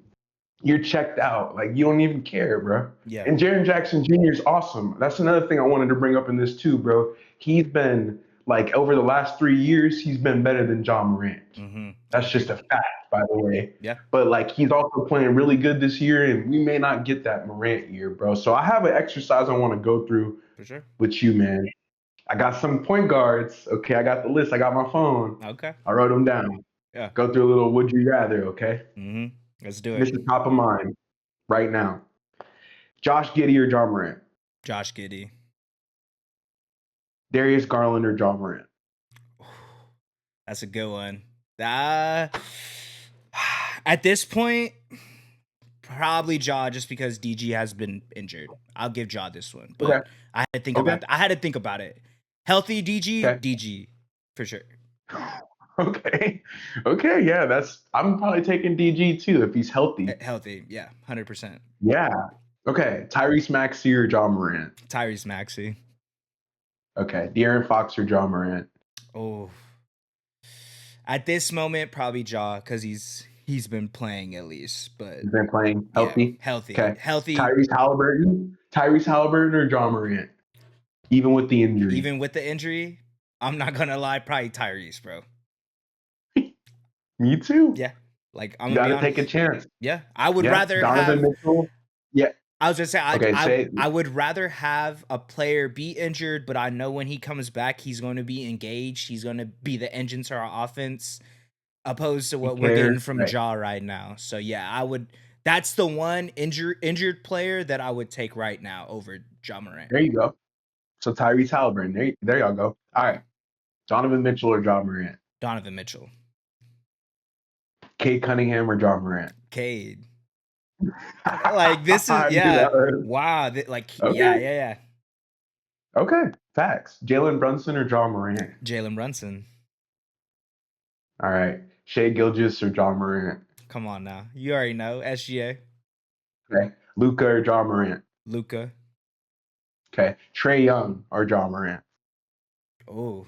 you're checked out. Like you don't even care, bro. Yeah. And Jaren Jackson Jr. is awesome. That's another thing I wanted to bring up in this too, bro. He's been like over the last 3 years, he's been better than John Morant. Mhm. I That's just agree. a fact, by the way. Yeah. But like he's also playing really good this year, and we may not get that Morant year, bro. So I have an exercise I want to go through For sure. with you, man. I got some point guards. Okay, I got the list. I got my phone. Okay. I wrote them down. Yeah. Go through a little would you rather, okay? Mhm. Let's do This it. is top of mind right now. Josh Giddey or John Morant? Josh Giddey. Darius Garland or John Morant? That's a good one. Uh, at this point, probably Ja, just because DG has been injured. I'll give Ja this one, Okay. but I had to think Okay. about that. I had to think about it. Healthy DG, Okay. DG for sure. Okay. Okay. Yeah, I'm probably taking DG too if he's healthy. Healthy, yeah, 100%. Yeah. Okay. Tyrese Maxey or John Morant? Tyrese Maxey. Okay. De'Aaron Fox or John Morant? Oh, at this moment, probably Ja, because he's been playing at least. But He's been playing yeah, healthy. healthy, Okay. healthy. Tyrese Halliburton or John Morant? Even with the injury. Even with the injury, I'm not gonna lie, probably Tyrese, bro. Me too. Yeah, like, I'm You gonna got be to take a honest. chance. Yeah, I would Yeah. rather Donovan have. Mitchell. Yeah. I was gonna say Okay. Say it. I would rather have a player be injured, but I know when he comes back, he's going to be engaged. He's going to be the engine to our offense, opposed to He what we're getting cares. from Right. Ja right now. So yeah, I would. That's the one injured player that I would take right now over Ja Morant. There you go. So Tyrese Halliburton. There y'all go. All right. Donovan Mitchell or John Morant? Donovan Mitchell, Kate Cunningham or John Morant? Cade. Like, this is, I knew yeah. that was. Wow. Yeah, Okay. yeah, yeah. Okay. Facts. Jalen Brunson or John Morant? Jalen Brunson. All right. Shea Gilgeous or John Morant? Come on now. You already know. SGA. Okay. Luca or John Morant? Luca. Okay. Trey Young or John Morant? Oh.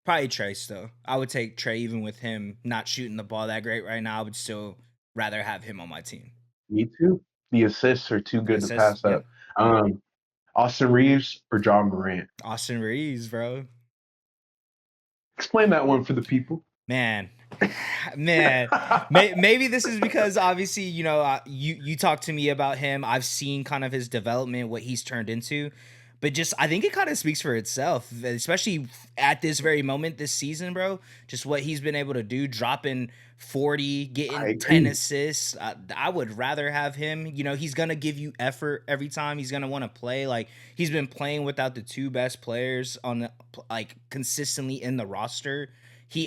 Probably Trey still. I would take Trey even with him not shooting the ball that great right now. I would still rather have him on my team. Me too. The assists are too The good to assists, pass yep. up. Austin Reeves or John Morant? Austin Reeves, bro. Explain that one for the people. Man, man. Maybe this is because obviously you talked to me about him. I've seen kind of his development, what he's turned into, but just I think it kind of speaks for itself, especially at this very moment this season, bro. Just what he's been able to do, dropping 40, I getting 10 agree. assists. I would rather have him. He's gonna give you effort every time. He's gonna want to play. Like he's been playing without the two best players on the like consistently in the roster.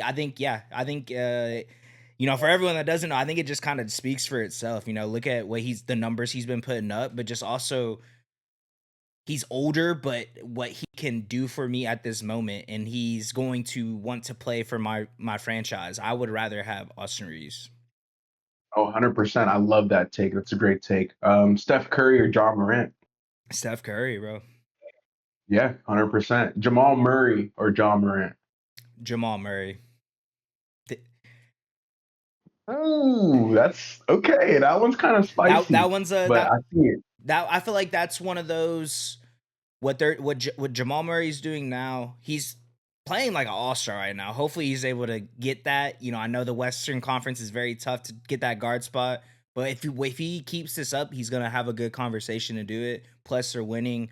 I think, yeah, I think, for everyone that doesn't know, I think it just kind of speaks for itself. Look at the numbers he's been putting up, but just also he's older, but what he can do for me at this moment, and he's going to want to play for my franchise. I would rather have Austin Reeves. Oh, 100%. I love that take. That's a great take. Steph Curry or John Morant? Steph Curry, bro. Yeah, 100%. Jamal Murray or John Morant? Jamal Murray. Th- Oh, that's okay. That one's kind of that spicy, one's but I see it. that I feel like that's one of those what Jamal Murray's doing now. He's playing like an all-star right now. Hopefully he's able to get that. I know the Western Conference is very tough to get that guard spot, but if he keeps this up, he's gonna have a good conversation to do it. Plus they're winning.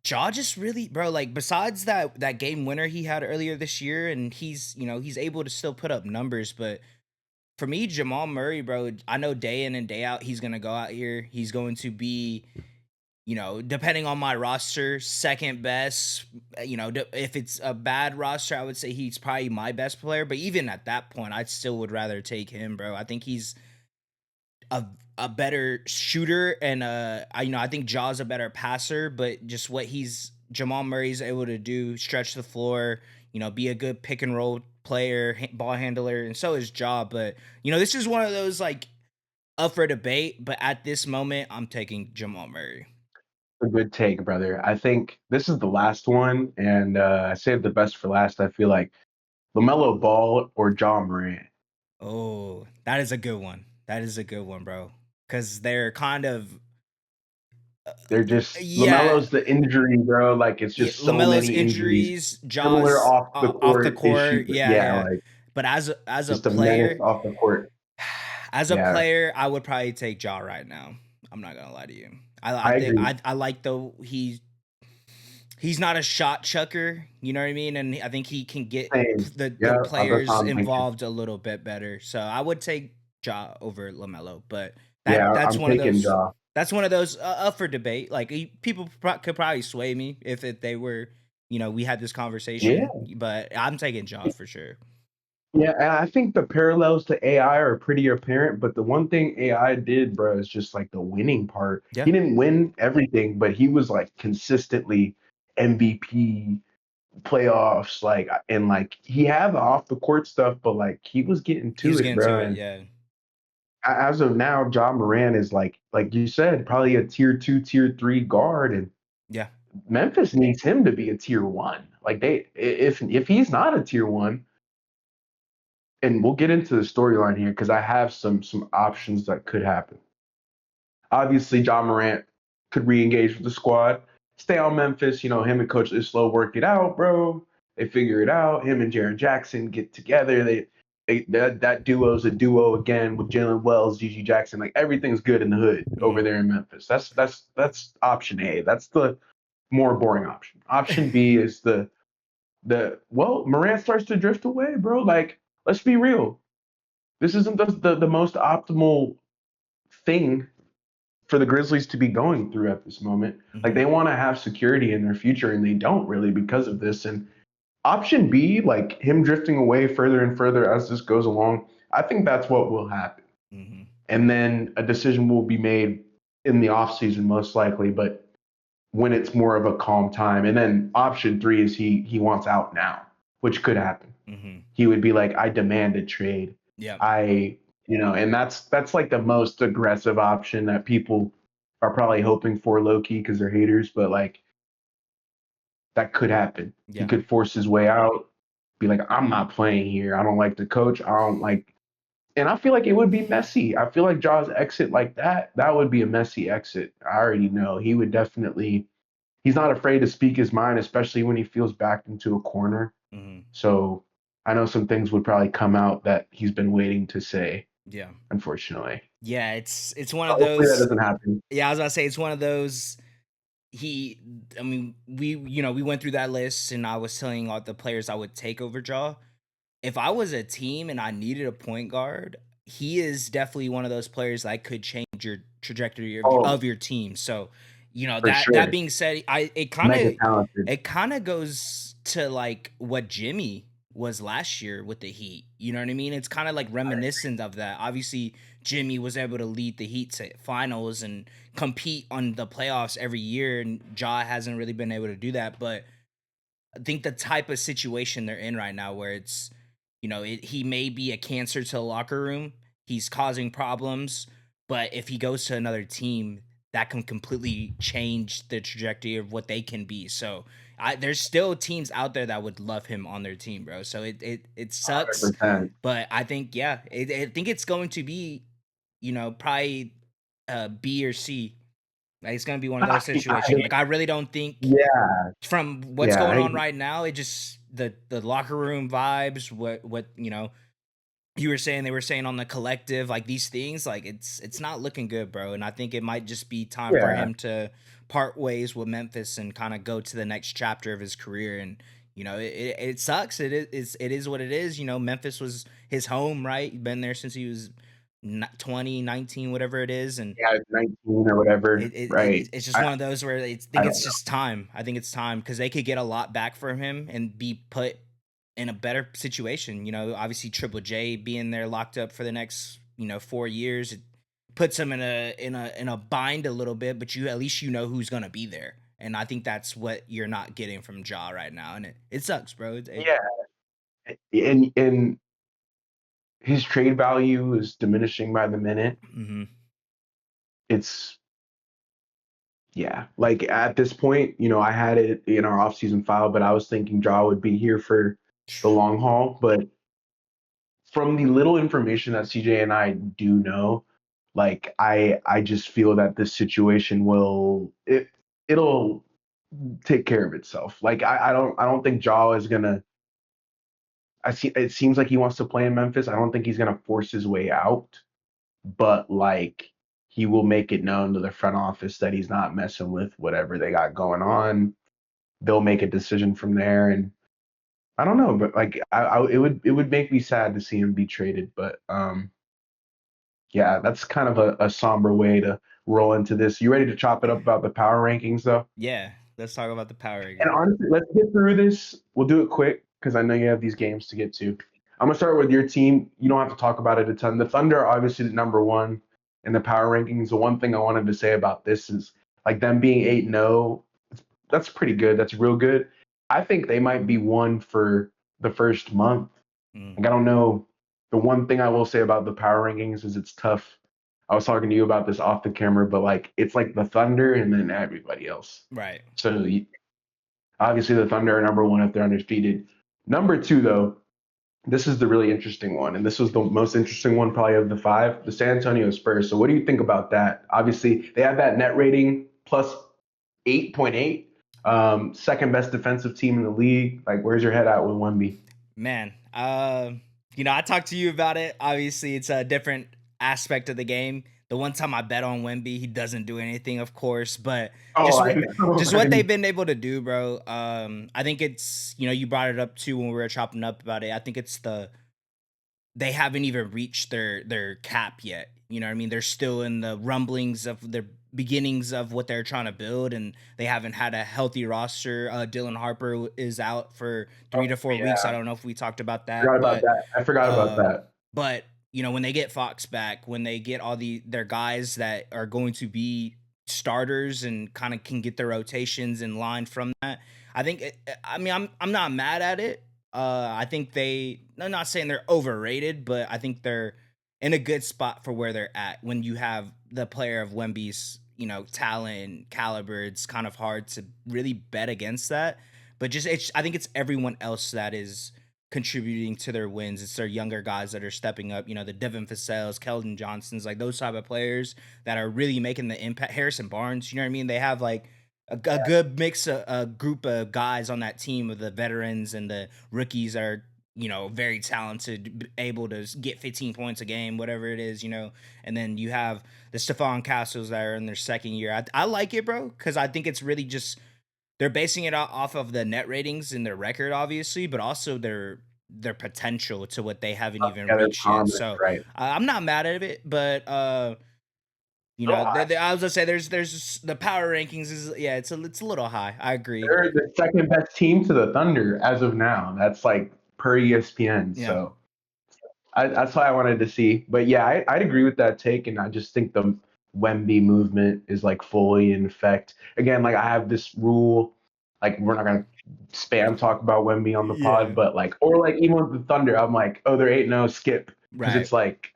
Ja just really, bro, like besides that game winner he had earlier this year, and he's able to still put up numbers, but for me, Jamal Murray, bro, I know day in and day out he's gonna go out here. He's going to be, depending on my roster, second best. If it's a bad roster, I would say he's probably my best player. But even at that point, I still would rather take him, bro. I think he's a a better shooter, and I think Ja's a better passer. But just what Jamal Murray's able to do, stretch the floor, be a good pick and roll player, ball handler, and so is Ja. But this is one of those like up for debate. But at this moment, I'm taking Jamal Murray. A good take, brother. I think this is the last one, and I saved the best for last. I feel like LaMelo Ball or John Morant. Oh, that is a good one. That is a good one, bro. Because they're kind of, uh, They're just yeah, LaMelo's the injury, bro. Like it's yeah, just so Lamelo's many injuries. injuries, Similar Jaws off the off the court issue, court, but yeah, yeah, yeah. like But as a just a menace player, off the court. as a Yeah, player, I would probably take Ja right now. I'm not gonna lie to you. I I think agree. I like though he's not a shot chucker, you know what I mean? And I think he can get Same. the Yeah, that's how players I'm thinking. involved a little bit better. So I would take Ja over Lamelo, but Yeah, that's I'm one of taking those Ja. up for debate. Like people could probably sway me if they were, we had this Yeah, conversation, but I'm taking Ja for sure. yeah, and I think the parallels to AI are pretty apparent, but the one thing AI did, bro, is just like the winning part. Yeah, He didn't win everything, but he was like consistently MVP, playoffs, like and like he had the off the court stuff, but like he was getting he to was it, getting to bro. it. And Yeah, as of now, John Moran is like you said, probably a tier two, tier three guard, and yeah. Memphis needs him to be a tier one. Like if he's not a tier one, and we'll get into the storyline here because I have some options that could happen. Obviously, John Morant could re-engage with the squad, stay on Memphis. Him and Coach Islo work it out, bro. They figure it out. Him and Jaren Jackson get together. That duo's a duo again with Jalen Wells, Gigi Jackson. Like everything's good in the hood over Hmm. there in Memphis. That's option A. That's the more boring option. Option B is the Morant starts to drift away, bro. Like let's be real. This isn't the most optimal thing for the Grizzlies to be going through at this moment. Like Hmm. they want to have security in their future and they don't really because of this. And option B, like him drifting away further and further as this goes along, I think that's what will happen. Hmm. And then a decision will be made in the offseason most likely, but when it's more of a calm time. And then option three is he wants out now. which could happen. Mm-hmm. He would be like, I demand a trade. Yep. I, and that's like the most aggressive option that people are probably hoping for low key because they're haters, but like that could happen. He Yeah. could force his way out, be like, I'm not playing here. I don't like the coach. I don't like, and I feel like it would be messy. I feel like Ja's exit like that would be a messy exit. I already know he would definitely. He's not afraid to speak his mind, especially when he feels backed into a corner. Mm-hmm. So I know some things would probably come out that he's been waiting to say, Yeah. unfortunately. Yeah. It's one So of hopefully that those. doesn't happen. Yeah, I was gonna say it's one of those. He, I mean, we went through that list, and I was telling all the players I would take over Jaw. If I was a team and I needed a point guard, he is definitely one of those players that could change your trajectory of Oh, your team. So, for that sure. being said, I Mega talented. it kind of goes to like what Jimmy was last year with the Heat. You know what I mean? It's kind of like reminiscent of that. Obviously, Jimmy was able to lead the Heat to finals and compete on the playoffs every year, and Ja hasn't really been able to do that. But I think the type of situation they're in right now, where it's, he may be a cancer to the locker room, he's causing problems, but if he goes to another team, that can completely change the trajectory of what they can be. So there's still teams out there that would love him on their team, bro. So it sucks, 100%. but I think I think it's going to be, probably B or C. Like, it's gonna be one of those situations. Like, I really don't think Yeah. from what's Yeah. going on right now, it just the locker room vibes, what you were saying, they were saying on the collective, like these things, like it's not looking good, bro. And I think it might just be time for Yeah. him to part ways with Memphis and kind of go to the next chapter of his career. And it sucks. It is what it is. Memphis was his home, right? He's been there since he was 20, 19, whatever it is, and Yeah. 19 or whatever. Right. it's just one of those where I think don't it's know. just time. I think it's time because they could get a lot back from him and be put in a better situation. Obviously Triple J being there locked up for the next 4 years, it puts him in a bind a little bit. But you at least who's gonna be there, and I think that's what you're not getting from Ja right now, and it sucks, bro. Yeah. And his trade value is diminishing by the minute. Mhm. It's Yeah, like at this point, I had it in our offseason file, but I was thinking Ja would be here for the long haul. But from the little information that CJ and I do know, like I just feel that this situation it'll take care of itself. Like I don't think Ja is gonna. I see. It seems like he wants to play in Memphis. I don't think he's gonna force his way out, but like he will make it known to the front office that he's not messing with whatever they got going on. They'll make a decision from there. And I don't know, but like it would make me sad to see him be traded. But yeah, that's kind of a somber way to roll into this. You ready to chop it up about the power rankings though? Yeah, let's talk about the power And rankings. honestly, let's get through this. We'll do it quick because I know you have these games to get to. I'm gonna start with your team. You don't have to talk about it a ton. The Thunder are obviously the number one in the power rankings. The one thing I wanted to say about this is like them being 8-0, that's pretty good. That's real good. I think they might be one for the first month. Mm, Like I don't know. The one thing I will say about the power rankings is it's tough. I was talking to you about this off the camera, but like it's like the Thunder and then everybody else. right. So obviously the Thunder are number one if they're undefeated. Number two, though, this is the really interesting one, and this was the most interesting one probably of the five, the San Antonio Spurs. So what do you think about that? Obviously, they have that net rating plus 8.8, second best defensive team in the league. Like, where's your head at with Wemby? Man, I talked to you about it. Obviously, it's a different aspect of the game. The one time I bet on Wemby, he doesn't do anything, of course, but Oh, just I what know, just what right? they've been able to do, bro. I think it's, you brought it up too when we were chopping up about it. I think it's they haven't even reached their cap yet. You know what I mean? They're still in the rumblings of their beginnings of what they're trying to build, and they haven't had a healthy roster. Dylan Harper is out for Oh, 3 to 4 weeks. I yeah. don't know if we talked about Forgot that, about but that. I forgot about um, that. but when they get Fox back, when they get all their guys that are going to be starters and kind of can get their rotations in line from that, I think. I mean, I'm not mad at it. I think I'm not saying they're overrated, but I think they're in a good spot for where they're at. When you have the player of Wemby's, talent and caliber, it's kind of hard to really bet against that. But I think it's everyone else that is contributing to their wins. It's their younger guys that are stepping up. The Devin Vassell's, Keldon Johnsons, like those type of players that are really making the impact. Harrison Barnes, you know what I mean? They have like a good mix, a group of guys on that team of the veterans and the rookies are very talented, able to get 15 points a game, whatever it is, and then you have the Stephon Castles that are in their second year. I like it, bro, because I think it's really just they're basing it off of the net ratings and their record, obviously, but also their potential to what they haven't even Yeah, they're reached yet. prominent, So right? I'm not mad at it, but Little high. I was gonna say there's the power rankings is yeah, it's a little high. I agree. They're the second best team to the Thunder as of now. That's like per ESPN. Yeah. So that's why I wanted to see. But yeah, I'd agree with that take, and I just think the Wemby movement is like fully in effect. Again, like I have this rule, like we're not gonna spam talk about Wemby on the pod, Yeah. but like or like even with the Thunder, I'm like, oh, they're 8-0, skip because Right. it's like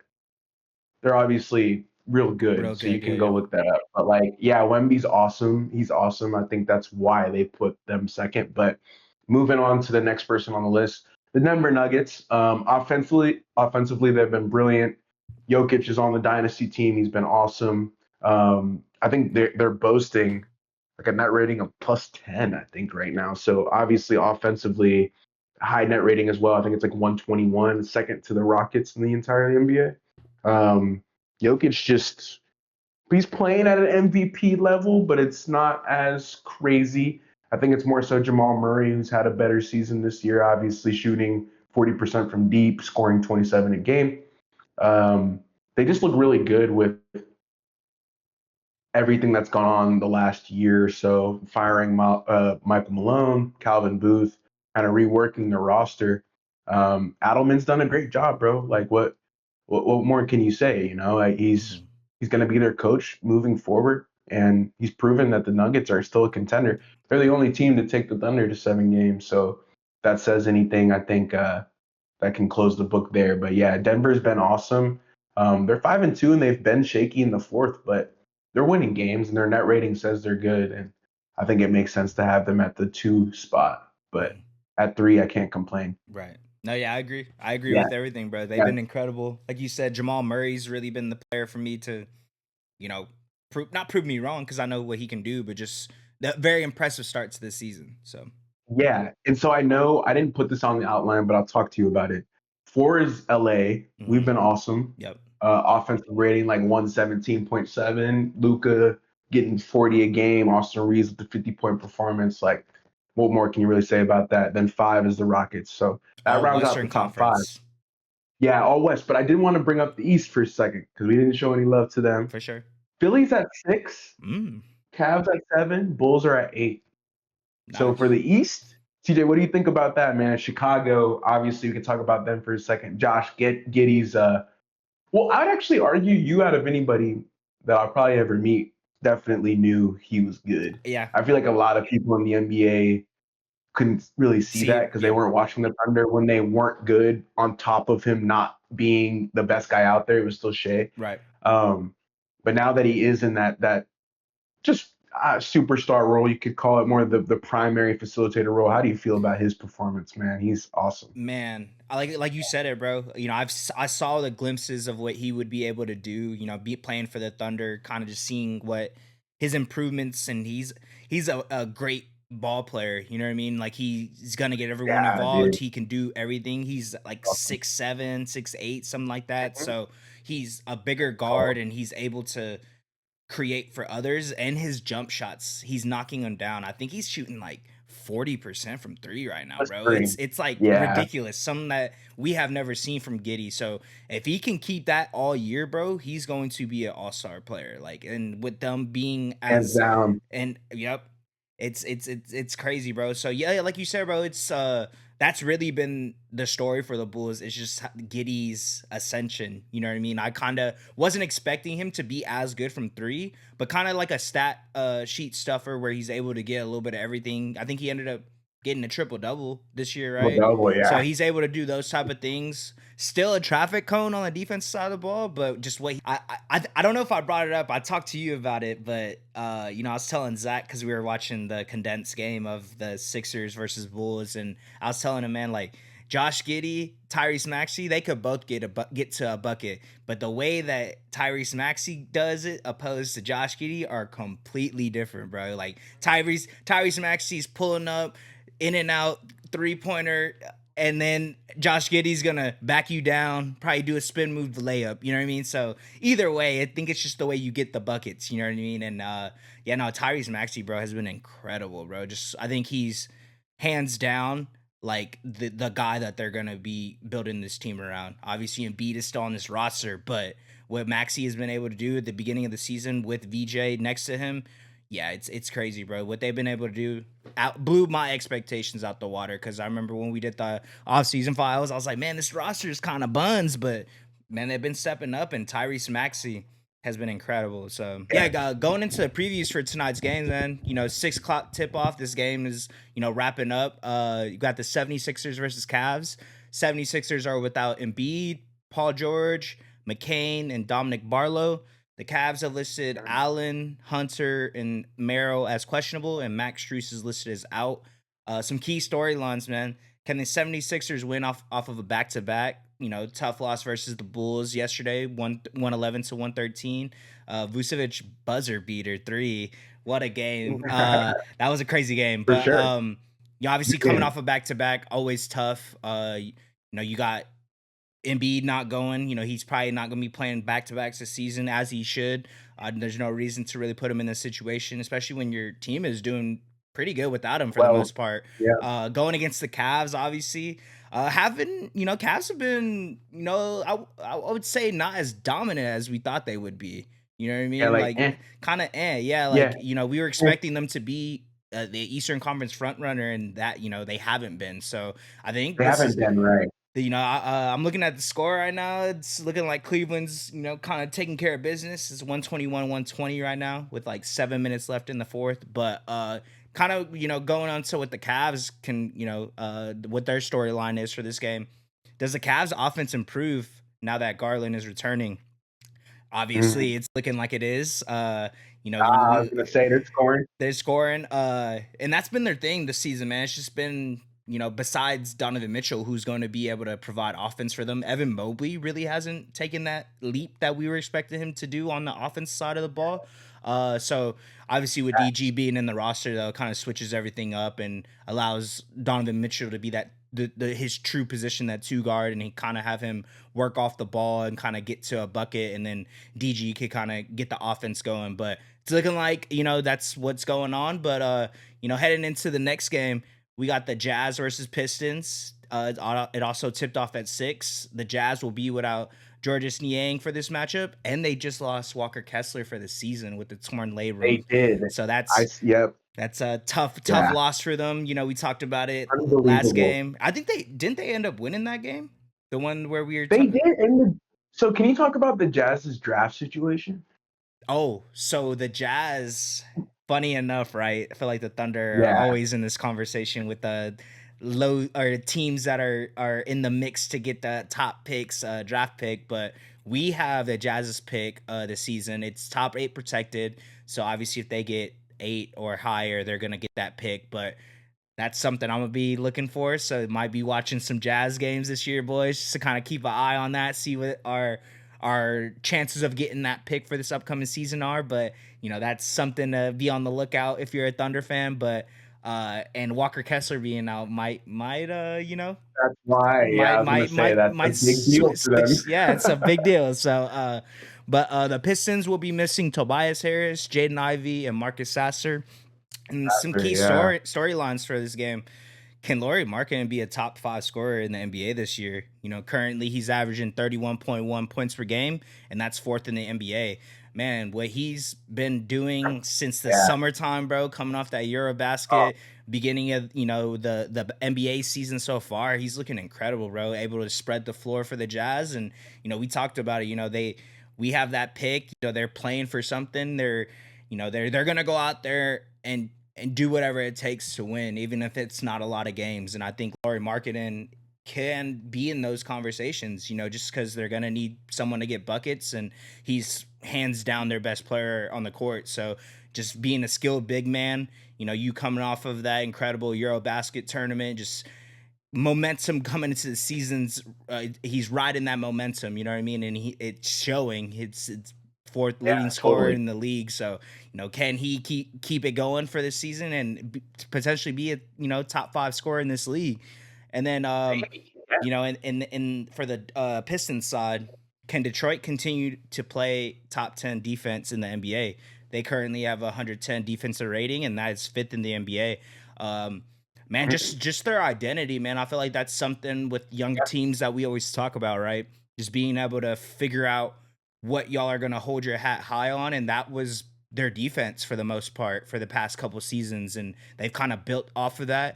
they're obviously real good, Real so you good. Yeah. can go Yeah. look that up. But like, yeah, Wemby's awesome. He's awesome. I think that's why they put them second. But moving on to the next person on the list, the Denver Nuggets. Offensively, they've been brilliant. Jokic is on the dynasty team. He's been awesome. I think they're boasting like a net rating of +10, I think, right now. So obviously, offensively, high net rating as well. I think it's like 121, second to the Rockets in the entire NBA. Jokic just he's playing at an MVP level, but it's not as crazy. I think it's more so Jamal Murray who's had a better season this year, obviously shooting 40% from deep, scoring 27 a game. Um, they just look really good with everything that's gone on the last year or so, firing Michael Malone, Calvin Booth, kind of reworking the roster. Adelman's done a great job, bro. Like what more can you say? Like Mhm. he's going to be their coach moving forward, and he's proven that the Nuggets are still a contender. They're the only team to take the Thunder to 7 games, so if that says anything. I think that can close the book there. But yeah, Denver's been awesome. They're 5-2 and they've been shaky in the fourth, but they're winning games and their net rating says they're good. And I think it makes sense to have them at the 2 spot. But Mhm. at 3, I can't complain. Right. No, yeah, I agree. I agree Yeah, with everything, bro. They've yeah, been incredible. Like you said, Jamal Murray's really been the player for me to, you know, not prove me wrong because I know what he can do, but just that very impressive start to this season. So, yeah. And so I know I didn't put this on the outline, but I'll talk to you about it. 4 is LA. We've mhm. been awesome. Yep. Offensive rating like 117.7. Luca getting 40 a game. Austin Reeves with the 50-point performance. Like, what more can you really say about that? Then 5 is the Rockets. So that All rounds out the Western top 5. Conference Yeah, all West. But I did want to bring up the East for a second because we didn't show any love to them. for sure. Philly's at 6. Mm, Cavs at 7. Bulls are at 8. So for nice. the East, TJ, what do you think about that, man? Chicago, obviously, we can talk about them for a second. Josh Giddey's well, I'd actually argue you out of anybody that I'll probably ever meet definitely knew he was good. Yeah. I feel like a lot of people in the NBA couldn't really see See that it. because they Yeah. weren't watching the Thunder when they weren't good. On top of him not being the best guy out there, it was still Shea. Right. Um, but now that he is in that just superstar role, you could call it more the primary facilitator role. How do you feel about his performance, man? He's awesome. Man, I like you said it, bro. I saw the glimpses of what he would be able to do. Be playing for the Thunder, kind of just seeing what his improvements, and he's a great ball player. You know what I mean? Like he's gonna get everyone Yeah, involved. dude. He can do everything. He's like Awesome. 6'7", 6'8", something like that. Mhm. So he's a bigger Tall. guard, and he's able to create for others, and his jump shots, he's knocking them down. I think he's shooting like 40% from 3 right now, That's bro. great. It's like Yeah, ridiculous. Something that we have never seen from Giddy. So if he can keep that all year, bro, he's going to be an all-star player. Like, and with them being hands as down. and yep. It's crazy, bro. So yeah, like you said, bro, it's that's really been the story for the Bulls. It's just Giddy's ascension. You know what I mean? I kind of wasn't expecting him to be as good from 3, but kind of like a stat sheet stuffer where he's able to get a little bit of everything. I think he ended up getting a triple double this year, Double right? double, So yeah. he's able to do those type of things. Still a traffic cone on the defense side of the ball, but just what I don't know if I brought it up. I talked to you about it, but I was telling Zach because we were watching the condensed game of the Sixers versus Bulls, and I was telling him, man, like Josh Giddey, Tyrese Maxey, they could both get to a bucket, but the way that Tyrese Maxey does it opposed to Josh Giddey are completely different, bro. Like Tyrese Maxey's pulling up in and out 3-pointer, and then Josh Giddey's gonna back you down, probably do a spin move, the layup. You know what I mean? So either way, I think it's just the way you get the buckets. You know what I mean? And yeah, no, Tyrese Maxey, bro, has been incredible, bro. Just I think he's hands down like the guy that they're gonna be building this team around. Obviously, Embiid is still on this roster, but what Maxey has been able to do at the beginning of the season with VJ next to him, yeah, it's crazy, bro. What they've been able to do blew my expectations out the water. Because I remember when we did the off-season files, I was like, man, this roster is kind of buns, but man, they've been stepping up, and Tyrese Maxey has been incredible. So yeah, Yeah. going into the previews for tonight's games, man. 6 o'clock tip off. This game is wrapping up. You got the 76ers versus Cavs. 76ers are without Embiid, Paul George, McCain, and Dominic Barlow. The Cavs have listed Allen, Hunter, and Merrill as questionable, and Max Strus is listed as out. Some key storylines, man. Can the 76ers win off of a back to back? Tough loss versus the Bulls yesterday, 111 to 113. Vucevic buzzer beater three. What a game. That was a crazy game. For But sure. obviously Good coming game. off a back to back, always tough. You got Embiid not going. He's probably not going to be playing back to backs this season as he should. There's no reason to really put him in this situation, especially when your team is doing pretty good without him for the Well, most part. yeah, Going against the Cavs, obviously, Cavs have been, I would say not as dominant as we thought they would be. You know what I yeah, mean? like, Like kind of, yeah. yeah, Like we were eh, expecting them to be the Eastern Conference front runner, and that they haven't been. So I think they this haven't is been right. I'm looking at the score right now. It's looking like Cleveland's, kind of taking care of business. It's 120 right now with like 7 minutes left in the fourth. But kind of, going on to what the Cavs can, what their storyline is for this game. Does the Cavs offense improve now that Garland is returning? Mhm. Obviously, it's looking like it is. We, I was we gonna say they're scoring. they're scoring, and that's been their thing this season, man. It's just been, besides Donovan Mitchell, who's going to be able to provide offense for them. Evan Mobley really hasn't taken that leap that we were expecting him to do on the offense side of the ball. So obviously with DG being in the roster, though, kind of switches everything up and allows Donovan Mitchell to be that his true position, that two guard, and he kind of have him work off the ball and kind of get to a bucket, and then DG could kind of get the offense going. But it's looking like that's what's going on. But heading into the next game, we got the Jazz versus Pistons. It also tipped off at 6. The Jazz will be without Georges Niang for this matchup, and they just lost Walker Kessler for the season with the torn labrum. They did. So Yep. that's a tough Yeah. loss for them. We talked about it last Unbelievable. game. I think they end up winning that game, the one where we were They talking. did. So can you talk about the Jazz's draft situation? Oh, so the Jazz, funny enough, right? I feel like the Thunder are Yeah. always in this conversation with the low or teams that are in the mix to get the top picks, draft pick, but we have the Jazz's pick this season. It's top 8 protected. So obviously if they get 8 or higher, they're gonna get that pick. But that's something I'm gonna be looking for. So might be watching some Jazz games this year, boys, just to kind of keep an eye on that, see what our chances of getting that pick for this upcoming season are. But that's something to be on the lookout if you're a Thunder fan. But and Walker Kessler being out might That's why. Yeah, I was gonna say that's a might big deal for them. switch. Yeah, it's a big deal. So but the Pistons will be missing Tobias Harris, Jaden Ivey, and Marcus Sasser. And some key Yeah. storylines for this game. Can Lauri Markkanen be a top 5 scorer in the NBA this year? Currently he's averaging 31.1 points per game, and that's 4th in the NBA. Man, what he's been doing since the Yeah. summertime, bro, coming off that Oh, Eurobasket, beginning of the NBA season so far, he's looking incredible, bro. Able to spread the floor for the Jazz, and we talked about it. We have that pick. They're playing for something. They're gonna go out there and and do whatever it takes to win, even if it's not a lot of games. And I think Laurie Markkinen can be in those conversations, just because they're going to need someone to get buckets, and he's hands down their best player on the court. So just being a skilled big man, you coming off of that incredible Eurobasket tournament, just momentum coming into the seasons. He's riding that momentum, you know what I mean? And it's showing. It's fourth leading Yeah, scorer totally. in the league. So, can he keep it going for this season and potentially be a top 5 scorer in this league? And then Maybe. Yeah. in for the Pistons side, can Detroit continue to play top 10 defense in the NBA? They currently have a 110 defensive rating, and that is fifth in the NBA. Um, Man, Mhm. just their identity, man. I feel like that's something with young Yeah, teams that we always talk about, right? Just being able to figure out what y'all are gonna hold your hat high on, and that was their defense for the most part for the past couple seasons, and they've kind of built off of that.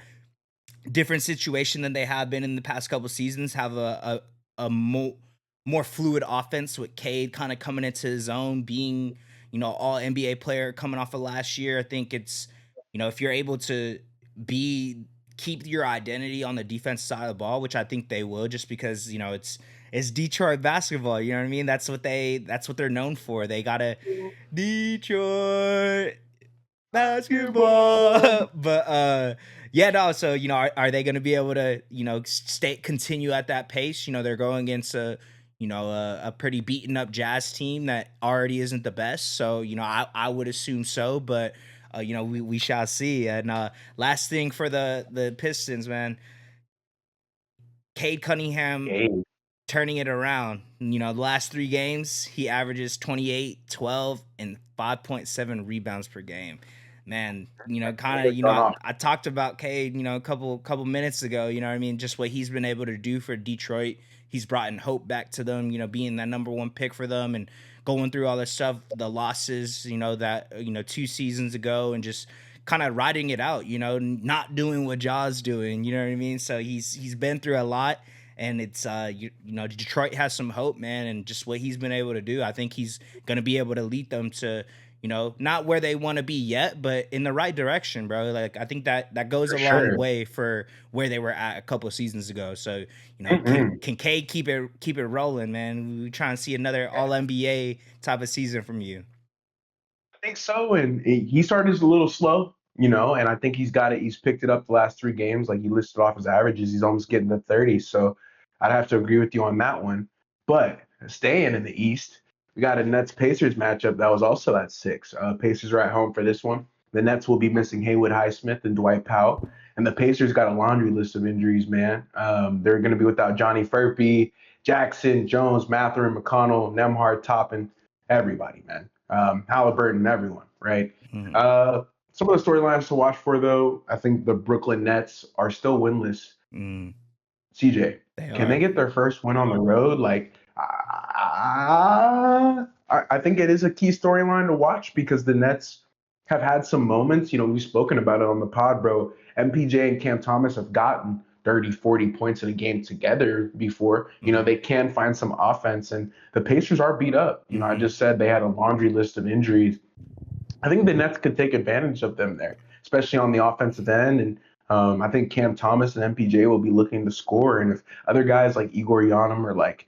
Different situation than they have been in the past couple seasons. Have a more fluid offense with Cade kind of coming into his own, being all NBA player coming off of last year. I think it's if you're able to be keep your identity on the defense side of the ball, which I think they will, just because it's Detroit basketball. You know what I mean? That's what they're known for. They gotta Detroit basketball. basketball. But yeah, no, so are they going to be able to stay continue at that pace? They're going against a pretty beaten up Jazz team that already isn't the best. So I would assume so, but we shall see. And last thing for the Pistons, man, Cade Cunningham Game. turning it around. The last 3 games, he averages 28, 12, and 5.7 rebounds per game. Man, kind of, Gone off. I talked about Cade, a couple minutes ago, you know what I mean? Just what he's been able to do for Detroit. He's brought in hope back to them, being that number 1 pick for them and going through all this stuff, the losses, that, 2 seasons ago, and just kind of riding it out, not doing what Ja's doing, you know what I mean? So he's been through a lot, and it's Detroit has some hope, man, and just what he's been able to do. I think he's going to be able to lead them to not where they want to be yet, but in the right direction, bro. Like I think that goes For a long sure. way for where they were at a couple of seasons ago. So Mhm. can Cade keep it rolling, man? We trying to see another All NBA type of season from you. I think so. And he started a little slow, and I think he's got it. He's picked it up the last 3 games. Like he listed off his averages. He's almost getting to 30. So I'd have to agree with you on that one. But staying in the East, we got a Nets Pacers matchup that was also at 6. Pacers are at home for this one. The Nets will be missing Haywood Highsmith and Dwight Powell. And the Pacers got a laundry list of injuries, man. They're going to be without Johnny Furphy, Jackson, Jones, Mathurin, McConnell, Nemhard, Toppin, everybody, man. Halliburton, everyone, right? Mm-hmm. Uh, some of the storylines to watch for, though, I think the Brooklyn Nets are still winless. Mm, CJ, they can they are. get their first win on the road? Like, I think it is a key storyline to watch because the Nets have had some moments. We've spoken about it on the pod, bro. MPJ and Cam Thomas have gotten 30, 40 points in a game together before. Mm-hmm. They can find some offense, and the Pacers are beat up. I Mm-hmm. just said they had a laundry list of injuries. I think the Nets could take advantage of them there, especially on the offensive end. And I think Cam Thomas and MPJ will be looking to score. And if other guys like Igor Yanum or like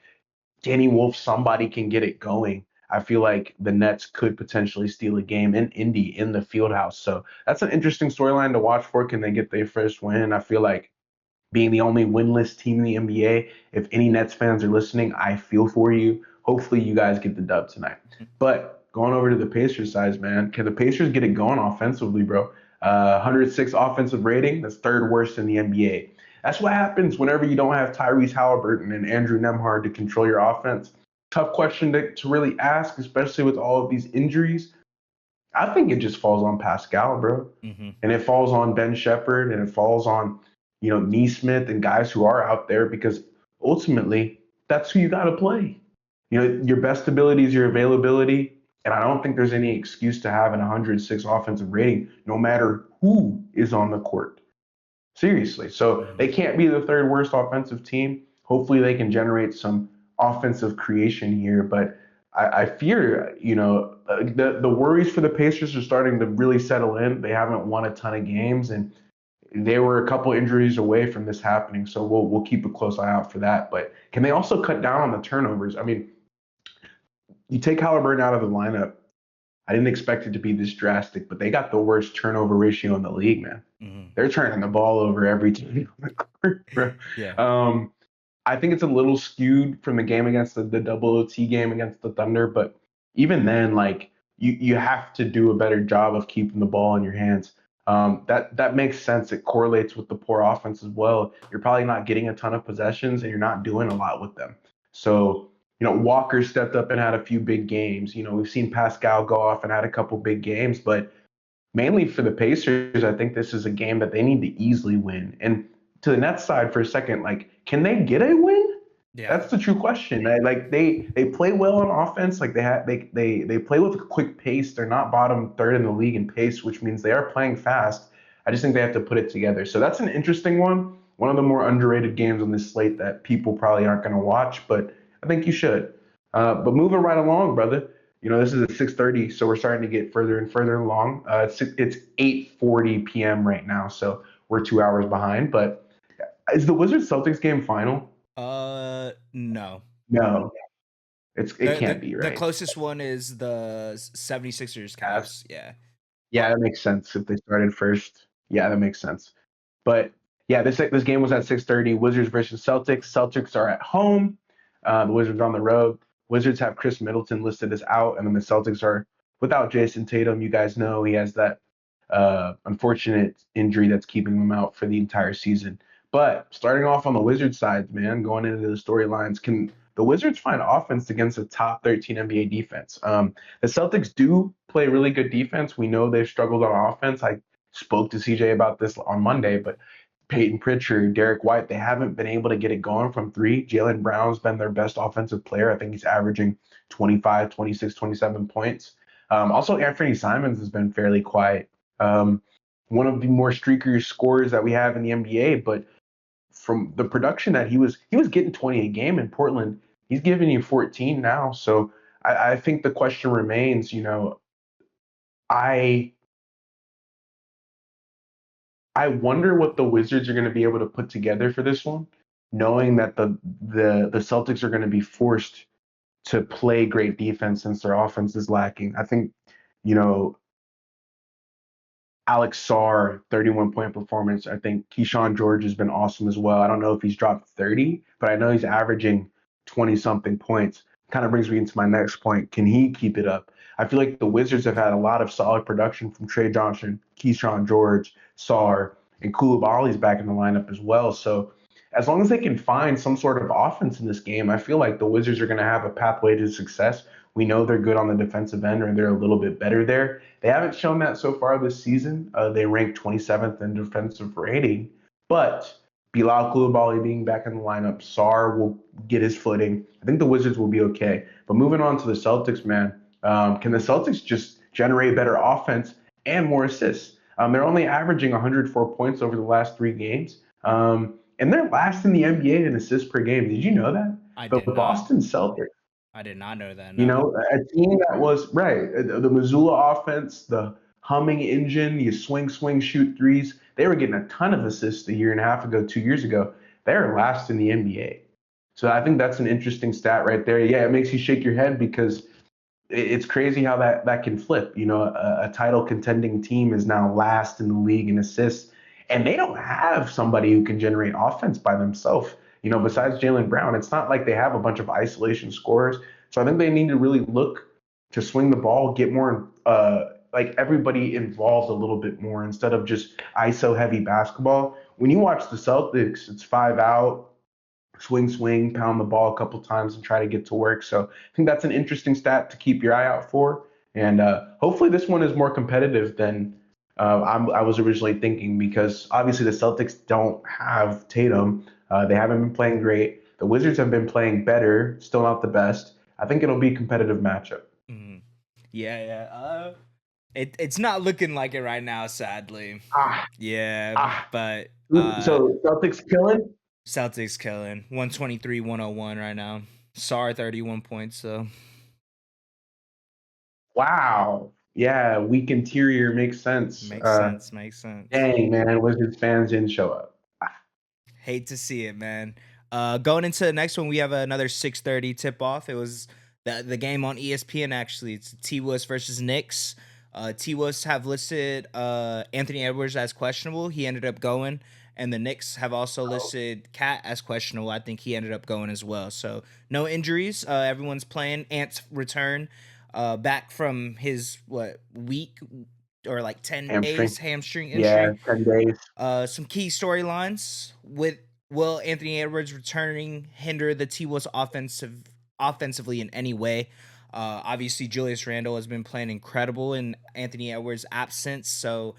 Danny Wolf, somebody can get it going, I feel like the Nets could potentially steal a game in Indy in the field house. So that's an interesting storyline to watch for. Can they get their first win? I feel like being the only winless team in the NBA. If any Nets fans are listening, I feel for you. Hopefully, you guys get the dub tonight. But going over to the Pacers side, man, can the Pacers get it going offensively, bro? 106 offensive rating, that's third worst in the NBA. That's what happens whenever you don't have Tyrese Halliburton and Andrew Nemhard to control your offense. Tough question to really ask, especially with all of these injuries. I think it just falls on Pascal, bro. Mm-hmm. And it falls on Ben Shepherd and it falls on, Neesmith and guys who are out there because ultimately that's who you got to play. Your best ability is your availability. And I don't think there's any excuse to having 106 offensive rating, no matter who is on the court. Seriously. So Mm-hmm. they can't be the third worst offensive team. Hopefully they can generate some offensive creation here. But I fear, the worries for the Pacers are starting to really settle in. They haven't won a ton of games, and they were a couple injuries away from this happening. So we'll keep a close eye out for that. But can they also cut down on the turnovers? I mean, you take Halliburton out of the lineup. I didn't expect it to be this drastic, but they got the worst turnover ratio in the league, man. Mhm. They're turning the ball over every time on the court, bro. Yeah. I think it's a little skewed from the game against the double OT game against the Thunder, but even then, like you have to do a better job of keeping the ball in your hands. That makes sense. It correlates with the poor offense as well. You're probably not getting a ton of possessions, and you're not doing a lot with them. So Walker stepped up and had a few big games. We've seen Pascal go off and had a couple big games, but mainly for the Pacers, I think this is a game that they need to easily win. And to the Nets side for a second, like, can they get a win? Yeah. That's the true question. Like they play well on offense. Like they play with a quick pace. They're not bottom third in the league in pace, which means they are playing fast. I just think they have to put it together. So that's an interesting one. One of the more underrated games on this slate that people probably aren't going to watch, but I think you should. But moving right along, brother. This is at 6:30, so we're starting to get further and further along. It's 8:40 p.m. right now, so we're 2 hours behind. But is the Wizards Celtics game final? No. No, it The can't the be, the right? closest one is the 76ers Cavs. Cavs. Yeah. Yeah, that makes sense if they started first. Yeah, that makes sense. But yeah, this game was at 6:30. Wizards versus Celtics. Celtics are at home. The Wizards are on the road. Wizards have Chris Middleton listed as out, and then the Celtics are without Jason Tatum. You guys know he has that unfortunate injury that's keeping him out for the entire season. But starting off on the Wizards side, man, going into the storylines, can the Wizards find offense against a top 13 NBA defense? The Celtics do play really good defense. We know they've struggled on offense. I spoke to CJ about this on Monday, but Peyton Pritchard, Derek White, they haven't been able to get it going from three. Jalen Brown's been their best offensive player. I think he's averaging 25, 26, 27 points. Also, Anthony Simons has been fairly quiet. Um, One of the more streakier scorers that we have in the NBA, but from the production that he was getting 20 a game in Portland, he's giving you 14 now. So I think the question remains, I I wonder what the Wizards are going to be able to put together for this one, knowing that the Celtics are going to be forced to play great defense since their offense is lacking. I think, you know, Alex Sarr, 31-point performance. I think Keyshawn George has been awesome as well. I don't know if he's dropped 30, but I know he's averaging 20 something points. Kind of brings me into my next point. Can he keep it up? I feel like the Wizards have had a lot of solid production from Trey Johnson, Keyshawn George, Sarr, and Koulibaly's back in the lineup as well. So as long as they can find some sort of offense in this game, I feel like the Wizards are going to have a pathway to success. We know they're good on the defensive end, or they're a little bit better there. They haven't shown that so far this season. They ranked 27th in defensive rating, but Bilal Koulibaly being back in the lineup, Sarr will get his footing. I think the Wizards will be okay. But moving on to the Celtics, man, can the Celtics just generate better offense and more assists? They're only averaging 104 points over the last three games, and they're last in the NBA in assists per game. Did you know that? I The did not. Boston Celtics, I did not know that. No. a team that was right. The Missoula offense, the humming engine, you swing, swing, shoot threes. They were getting a ton of assists a year and a half ago, 2 years ago. They're last in the NBA. So I think that's an interesting stat right there. Yeah, it makes you shake your head because it's crazy how that can flip. A title contending team is now last in the league in assists, and they don't have somebody who can generate offense by themselves. Mm-hmm. Besides Jalen Brown, it's not like they have a bunch of isolation scorers. So I think they need to really look to swing the ball, get more like everybody involved a little bit more instead of just ISO heavy basketball. When you watch the Celtics, it's five out, swing, swing, pound the ball a couple times and try to get to work. So I think that's an interesting stat to keep your eye out for. And hopefully this one is more competitive than I was originally thinking because obviously the Celtics don't have Tatum. They haven't been playing great. The Wizards have been playing better, still not the best. I think it'll be a competitive matchup. Mm-hmm. Yeah, yeah. It's not looking like it right now, sadly. Ah, Yeah, ah. but So Celtics killing? Celtics killing 123-101 right now. SAR 31 points. So Wow. Yeah, weak interior makes sense. Makes sense. Makes sense. Dang, man, Wizards fans didn't show up. Ah, Hate to see it, man. Going into the next one, we have another 6:30 tip off. It was the game on ESPN. Actually, it's T. Wolves versus Knicks. T. Wolves have listed Anthony Edwards as questionable. He ended up going, and the Knicks have also oh, listed Cat as questionable. I think he ended up going as well. So no injuries. Everyone's playing. Ant's return back from his what week or like 10 days hamstring. hamstring Yeah, injury. 10 days. Some key storylines with will Anthony Edwards returning hinder the T Wolves offensively in any way? Obviously, Julius Randle has been playing incredible in Anthony Edwards' absence, so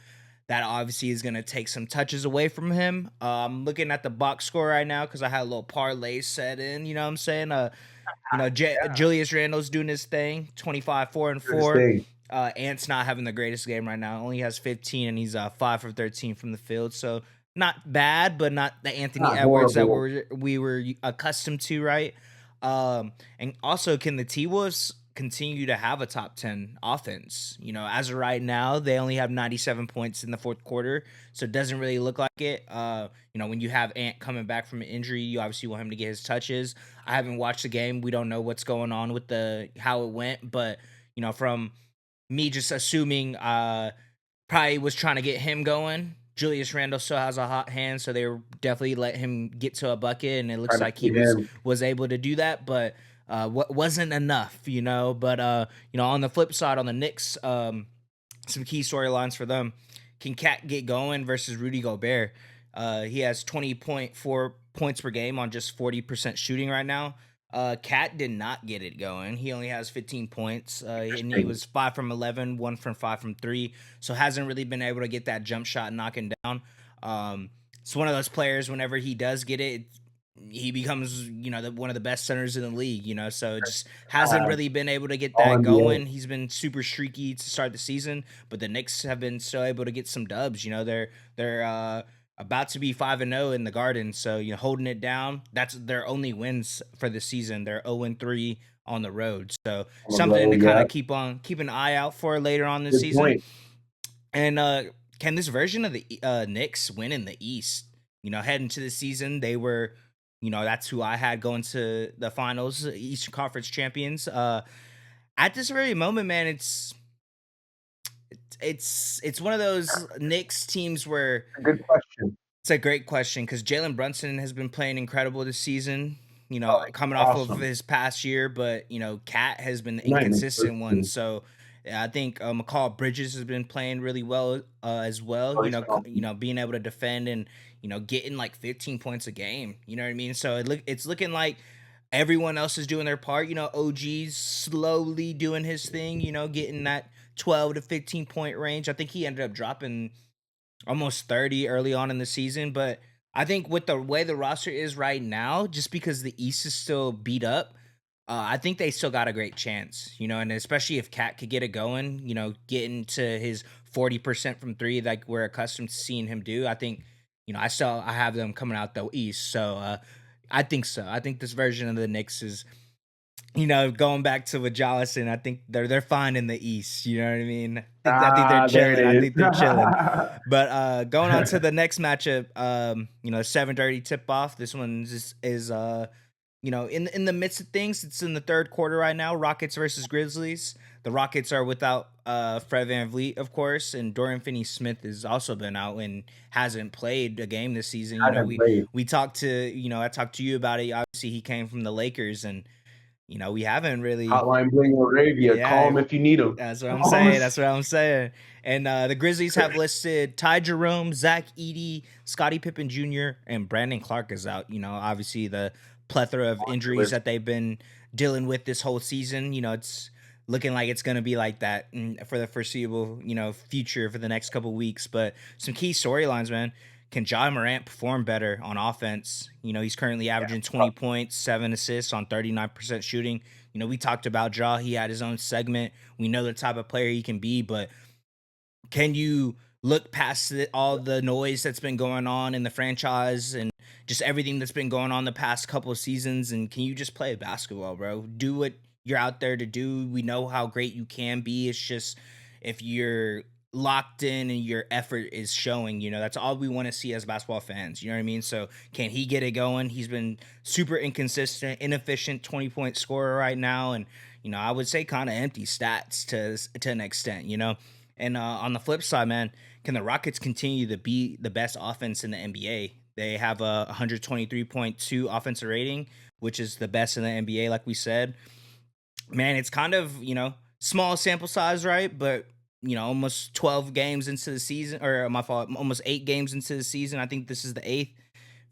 that obviously is going to take some touches away from him. I'm looking at the box score right now because I had a little parlay set in. You know what I'm saying? Yeah, Julius Randle's doing his thing, 25, 4 and doing his 4. thing. Ant's not having the greatest game right now. Only has 15 and he's 5 for 13 from the field. So not bad, but not the Anthony Not Edwards that horrible. we were accustomed to, right? And also, can the T Wolves continue to have a top 10 offense? As of right now, they only have 97 points in the fourth quarter, so it doesn't really look like it. When you have Ant coming back from an injury, you obviously want him to get his touches. I haven't watched the game. We don't know what's going on with the how it went, but from me just assuming probably was trying to get him going. Julius Randle still has a hot hand, so they were definitely let him get to a bucket, and it looks Trying to like he feed was him. was able to do that, but what wasn't enough. But on the flip side, on the Knicks, some key storylines for them. Can Cat get going versus Rudy Gobert? He has 20.4 points per game on just 40% shooting right now. Cat did not get it going. He only has 15 points, and he Interesting. was 5 from 11, 1 from 5 from 3. So hasn't really been able to get that jump shot knocking down. It's one of those players, whenever he does get it, he becomes, one of the best centers in the league, so it just hasn't Uh, really been able to get all that NBA. going. He's been super streaky to start the season, but the Knicks have been still able to get some dubs. They're about to be 5-0 in the Garden, so holding it down. That's their only wins for the season. They're 0-3 on the road, so On the something to road, kind yeah. of keep an eye out for later on this Good season. point. And can this version of the Knicks win in the East? Heading to the season, they were, that's who I had going to the finals, Eastern Conference champions. At this very moment, man, it's one of those Knicks teams where Good question. it's a great question because Jalen Brunson has been playing incredible this season. Oh, Coming off of awesome. his past year, but Cat has been the He might make first inconsistent one. team. So yeah, I think McCall Bridges has been playing really well as well. Oh, he's been on. Being able to defend and getting like 15 points a game. You know what I mean? So it's looking like everyone else is doing their part. OG's slowly doing his thing. Getting that 12 to 15 point range. I think he ended up dropping almost 30 early on in the season. But I think with the way the roster is right now, just because the East is still beat up, I think they still got a great chance, and especially if Cat could get it going, getting to his 40% from three, like we're accustomed to seeing him do. I think, I have them coming out the East. So I think so. I think this version of the Knicks is going back to what Jallison, I think they're fine in the East. You know what I mean? I think they're Ah, there it chilling. I is. think they're chilling. But going on to the next matchup, 7:30 tip off. This one is in the midst of things. It's in the third quarter right now. Rockets versus Grizzlies. The Rockets are without Fred VanVleet, of course, and Dorian Finney-Smith has also been out and hasn't played a game this season. Hasn't played. We talked to I talked to you about it. Obviously, he came from the Lakers, and we haven't really. Hotline Bling Arabia. Call Yeah, him if you need him. that's what I'm Call him. saying. That's what I'm saying. And the Grizzlies have listed Ty Jerome, Zach Edey, Scottie Pippen Jr., and Brandon Clark is out. Obviously the plethora of injuries that they've been dealing with this whole season. It's looking like it's going to be like that for the foreseeable, future for the next couple weeks. But some key storylines, man. Can Ja Morant perform better on offense? He's currently averaging 20 points, 7 assists on 39% shooting. We talked about Ja. He had his own segment. We know the type of player he can be, but can you look past all the noise that's been going on in the franchise and just everything that's been going on the past couple of seasons? And can you just play basketball, bro? Do what you're out there to do. We know how great you can be. It's just if you're locked in and your effort is showing, that's all we want to see as basketball fans. You know what I mean? So can he get it going? He's been super inconsistent, inefficient 20-point scorer right now. And, I would say kind of empty stats to an extent. And on the flip side, man, can the Rockets continue to be the best offense in the NBA? They have a 123.2 offensive rating, which is the best in the NBA, like we said. Man, it's kind of, small sample size, right? But, almost 12 games into the season, or my fault, almost 8 games into the season. I think this is the eighth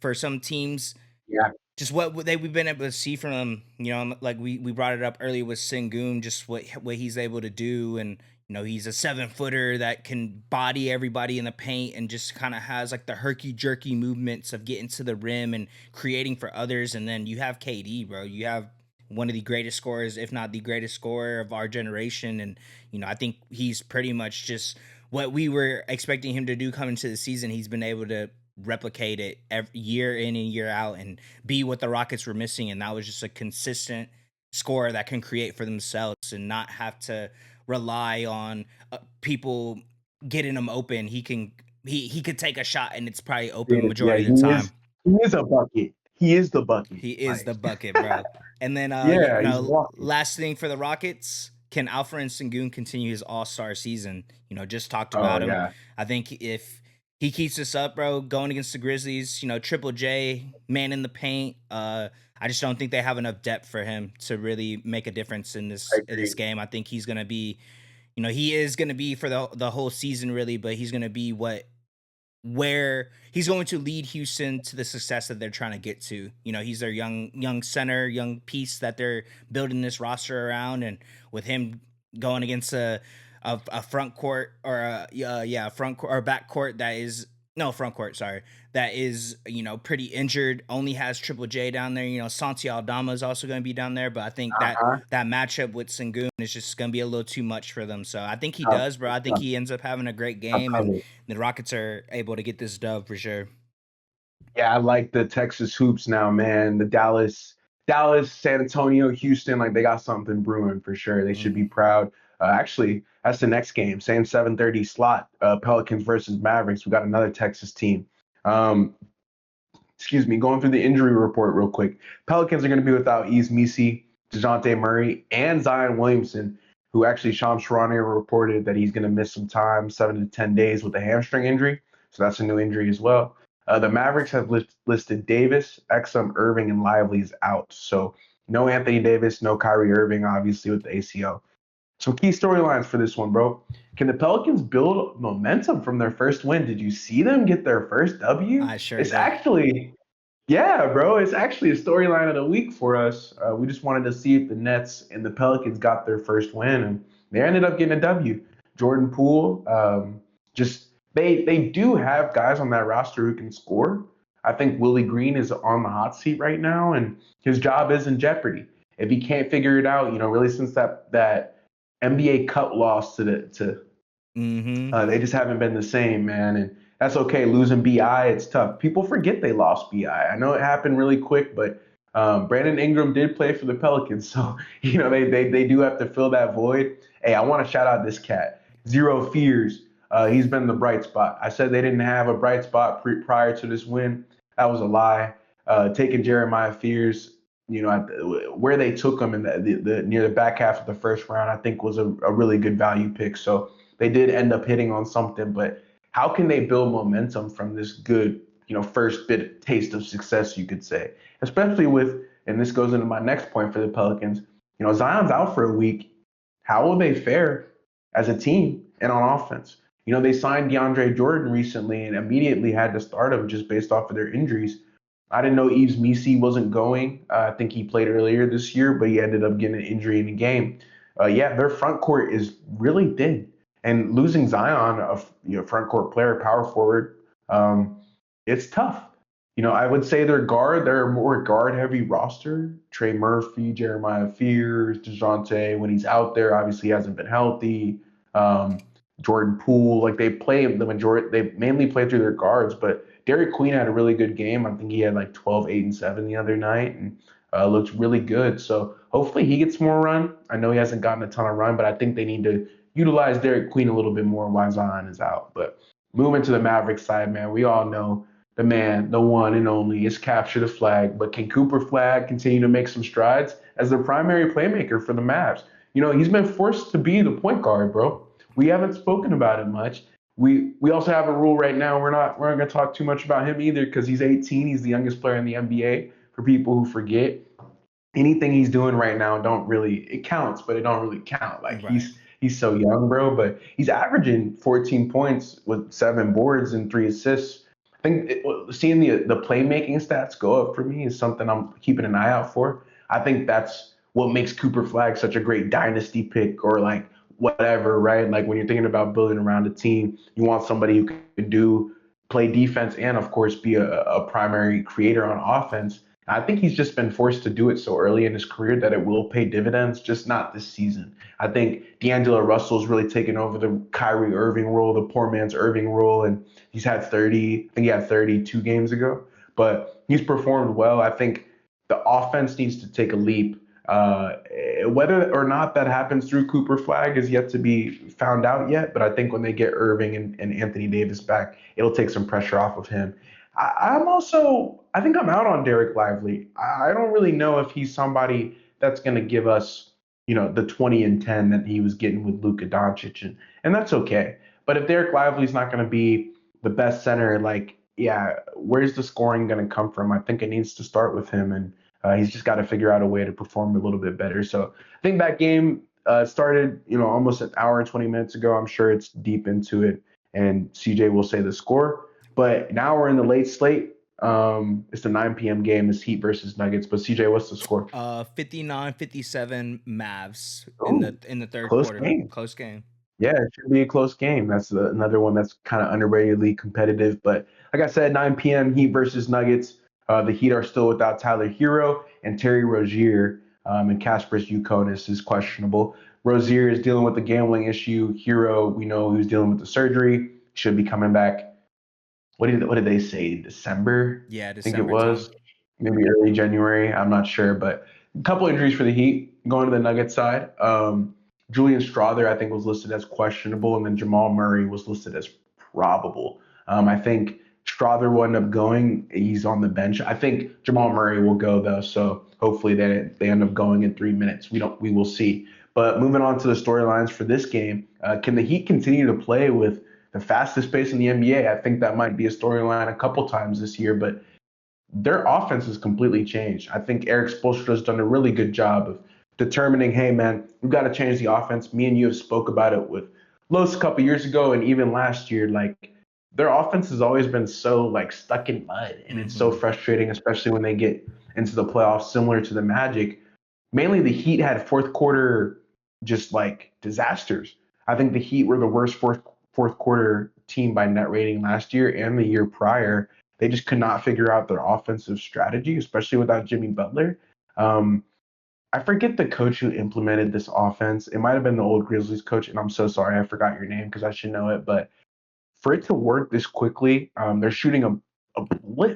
for some teams. Yeah, Just what we've been able to see from him, like we brought it up earlier with Sengun, just what he's able to do, and he's a 7-footer that can body everybody in the paint, and just kind of has like the herky jerky movements of getting to the rim and creating for others. And then you have KD, bro. You have one of the greatest scorers, if not the greatest scorer of our generation, and I think he's pretty much just what we were expecting him to do coming to the season. He's been able to replicate it every year in and year out and be what the Rockets were missing. And that was just a consistent scorer that can create for themselves and not have to rely on people getting him open. He could take a shot and it's probably open yeah, majority of the time. he is a bucket. He is the bucket. He is Like, the bucket, bro. And then, yeah, he's walking. last thing for the Rockets, can Alfred Sengun continue his All Star season? Just talked Oh about him. yeah, I think if he keeps this up, bro, going against the Grizzlies, Triple J, man in the paint. I just don't think they have enough depth for him to really make a difference in I this agree. game. I think he's gonna be, he is gonna be for the whole season, really, but he's gonna be where he's going to lead Houston to the success that they're trying to get to. He's their young center, young piece that they're building this roster around, and with him going against a front court or front court or back court that is no front court, sorry, that is pretty injured. Only has Triple J down there. Santi Aldama is also going to be down there, but I think that Uh-huh. that matchup with Sengun is just going to be a little too much for them. So I think he Tough. does, bro. I think Tough. he ends up having a great Tough game, and cover. the Rockets are able to get this dub for sure. Yeah, I like the Texas hoops now, man. The Dallas, San Antonio, Houston, like they got something brewing for sure. They should be Hmm. proud. Actually, that's the next game. Same 7:30 slot. Pelicans versus Mavericks. We got another Texas team. Um, excuse me, going through the injury report real quick. Pelicans are going to be without Yves Missi, DeJounte Murray, and Zion Williamson, who actually Shams Charania reported that he's going to miss some time, 7 to 10 days with a hamstring injury. So that's a new injury as well. The Mavericks have listed Davis, Exum, Irving, and Lively's out. So no Anthony Davis, no Kyrie Irving, obviously with the ACL. Some key storylines for this one, bro. Can the Pelicans build momentum from their first win? Did you see them get their first W? I sure It's did. actually yeah, bro. It's actually a storyline of the week for us. We just wanted to see if the Nets and the Pelicans got their first win, and they ended up getting a W. Jordan Poole, just they do have guys on that roster who can score. I think Willie Green is on the hot seat right now, and his job is in jeopardy if he can't figure it out. Really since that NBA Cup loss to Hmm. they just haven't been the same, man. And that's okay. Losing BI, it's tough. People forget they lost BI. I know it happened really quick, but Brandon Ingram did play for the Pelicans, so they do have to fill that void. Hey, I want to shout out this cat, Zero Fears. He's been the bright spot. I said they didn't have a bright spot prior to this win. That was a lie. Taking Jeremiah Fears, where they took him in the near the back half of the first round, I think was a really good value pick. So they did end up hitting on something, but how can they build momentum from this good, first bit of taste of success, you could say, especially with, and this goes into my next point for the Pelicans, Zion's out for a week. How will they fare as a team and on offense? They signed DeAndre Jordan recently and immediately had to start him just based off of their injuries. I didn't know Yves Missi wasn't going. I think he played earlier this year, but he ended up getting an injury in the game. Yeah, their front court is really thin, and losing Zion, a front court player, power forward, it's tough. I would say they're a more guard heavy roster. Trey Murphy, Jeremiah Fears, Dejounte, when he's out there, obviously he hasn't been healthy. Um, Jordan Poole, like they play the majority, they mainly play through their guards, but Derek Queen had a really good game. I think he had like 12, 8, and 7 the other night. And looks really good. So hopefully he gets more run. I know he hasn't gotten a ton of run, but I think they need to utilize Derek Queen a little bit more while Zion is out. But moving to the Mavericks side, man, we all know the man, the one and only, is capture the flag. But can Cooper Flag continue to make some strides as the primary playmaker for the Mavs? He's been forced to be the point guard, bro. We haven't spoken about it much. We also have a rule right now. We're not going to talk too much about him either because he's 18. He's the youngest player in the NBA. For people who forget, anything he's doing right now don't really it counts, but it don't really count. Like Right. he's so young, bro, but he's averaging 14 points with 7 boards and 3 assists. I think seeing the playmaking stats go up for me is something I'm keeping an eye out for. I think that's what makes Cooper Flag such a great dynasty pick or like whatever, right? Like when you're thinking about building around a team, you want somebody who can do play defense and of course be a primary creator on offense. I think he's just been forced to do it so early in his career that it will pay dividends, just not this season. I think D'Angelo Russell's really taken over the Kyrie Irving role, the poor man's Irving role, and he's had 30. I think he had 32 games ago, but he's performed well. I think the offense needs to take a leap. Whether or not that happens through Cooper Flag is yet to be found out yet, but I think when they get Irving and Anthony Davis back, it'll take some pressure off of him. I think I'm out on Derek Lively. I don't really know if he's somebody that's going to give us, the 20 and 10 that he was getting with Luka Doncic, and that's okay. But if Derek Lively's not going to be the best center, like, yeah, where's the scoring going to come from? I think it needs to start with him, and he's just got to figure out a way to perform a little bit better. So I think that game started, almost an hour and 20 minutes ago. I'm sure it's deep into it, and CJ will say the score. But now we're in the late slate. It's the 9 p.m. game. It's Heat versus Nuggets. But CJ, what's the score? 59-57 Mavs in Oh, the third close quarter. game. Close game. Yeah, it should be a close game. That's another one that's kind of underratedly competitive. But like I said, 9 p.m. Heat versus Nuggets. The Heat are still without Tyler Hero and Terry Rozier, and Kasparis Yukonis is questionable. Rozier is dealing with the gambling issue. Hero, we know who's dealing with the surgery, should be coming back. What did they say? December, Yeah, I think it December time. was, maybe early January. I'm not sure, but a couple injuries for the Heat. Going to the Nuggets side, Julian Strawther I think was listed as questionable, and then Jamal Murray was listed as probable. I think Strawther will end up going. He's on the bench. I think Jamal Murray will go though, so hopefully they end up going in 3 minutes. We will see. But moving on to the storylines for this game, can the Heat continue to play with the fastest pace in the NBA? I think that might be a storyline a couple times this year, but their offense has completely changed. I think Eric Spoelstra has done a really good job of determining, hey man, we've got to change the offense. Me and you have spoke about it with Los a couple years ago and even last year. Like their offense has always been so like stuck in mud, and it's so Mm-hmm. frustrating, especially when they get into the playoffs, similar to the Magic. Mainly the Heat had fourth quarter just like disasters. I think the Heat were the worst fourth quarter team by net rating last year and the year prior. They just could not figure out their offensive strategy, especially without Jimmy Butler. Um, I forget the coach who implemented this offense. It might have been the old Grizzlies coach, and I'm so sorry I forgot your name because I should know it. But for it to work this quickly, they're shooting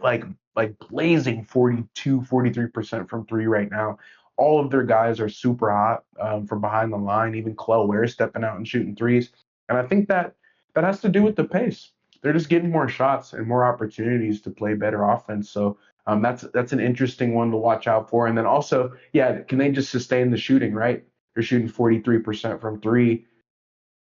like blazing 42, 43% from three right now. All of their guys are super hot from behind the line. Even Chloe Ware stepping out and shooting threes, and I think that has to do with the pace. They're just getting more shots and more opportunities to play better offense. So that's an interesting one to watch out for. And then also, yeah, can they just sustain the shooting? Right, they're shooting 43% from three.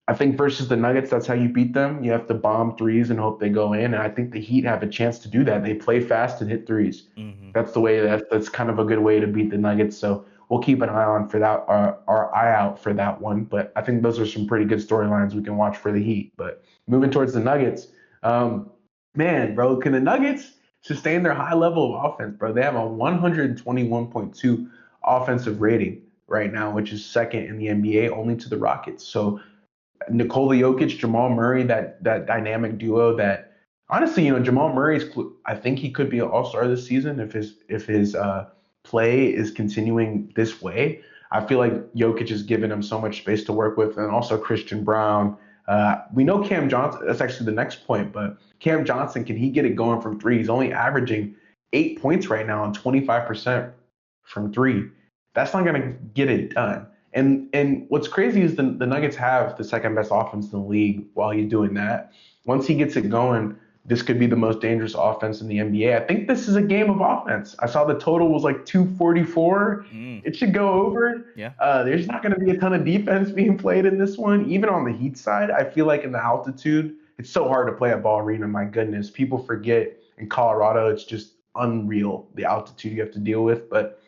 I think versus the Nuggets, that's how you beat them. You have to bomb threes and hope they go in. And I think the Heat have a chance to do that. They play fast and hit threes. Mm-hmm. That's the way that's kind of a good way to beat the Nuggets. So we'll keep an eye on for that, our eye out for that one. But I think those are some pretty good storylines we can watch for the Heat. But moving towards the Nuggets, um, man, bro, can the Nuggets sustain their high level of offense, bro? They have a 121.2 offensive rating right now, which is second in the NBA, only to the Rockets. So Nikola Jokic, Jamal Murray, that dynamic duo. That honestly, Jamal Murray's. I think he could be an All Star this season if his play is continuing this way. I feel like Jokic has given him so much space to work with, and also Christian Brown. We know Cam Johnson. That's actually the next point, but Cam Johnson, can he get it going from three? He's only averaging 8 points right now on 25% from three. That's not going to get it done. And what's crazy is the Nuggets have the second best offense in the league while he's doing that. Once he gets it going, this could be the most dangerous offense in the NBA. I think this is a game of offense. I saw the total was like 244. Mm, It should go over. yeah. There's not going to be a ton of defense being played in this one. Even on the Heat side, I feel like in the altitude, it's so hard to play at Ball Arena. My goodness, people forget in Colorado, it's just unreal the altitude you have to deal with. But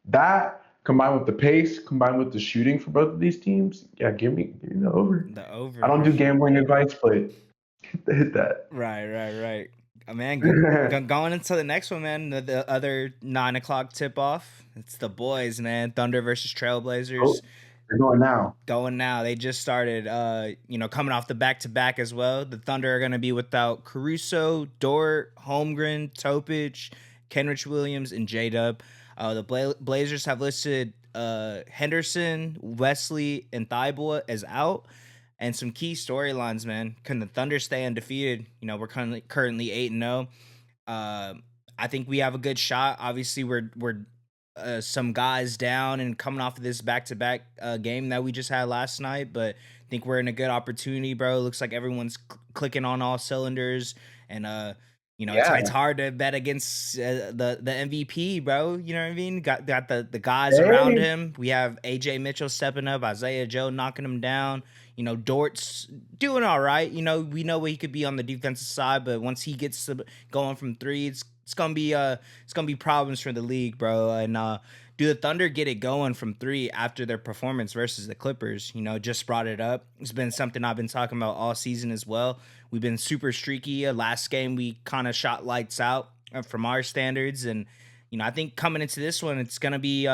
that combined with the pace, combined with the shooting for both of these teams, yeah, give me the over. The I over don't for do sure. gambling advice, but hit that. Right, right, right. Man, going into the next one, man. The other 9 o'clock tip off. It's the boys, man. Thunder versus Trailblazers. Oh, they're going now. Going now. They just started. Coming off the back to back as well. The Thunder are going to be without Caruso, Dort, Holmgren, Topich, Kenrich Williams, and J Dub. The Blazers have listed Henderson, Wesley, and Thibault as out. And some key storylines, man. Can the Thunder stay undefeated? We're currently 8-0. Uh, I think we have a good shot. Obviously, we're some guys down and coming off of this back to back game that we just had last night, but I think we're in a good opportunity, bro. Looks like everyone's clicking on all cylinders, and it's Yeah. hard to bet against the MVP, bro. You know what I mean? Got the guys around Hey, him. We have AJ Mitchell stepping up, Isaiah Joe knocking him down. Dort's doing all right. We know what he could be on the defensive side, but once he gets going from three, it's gonna be problems for the league, bro. And do the Thunder get it going from three after their performance versus the Clippers? Just brought it up. It's been something I've been talking about all season as well. We've been super streaky. Last game we kind of shot lights out from our standards, and I think coming into this one, it's gonna be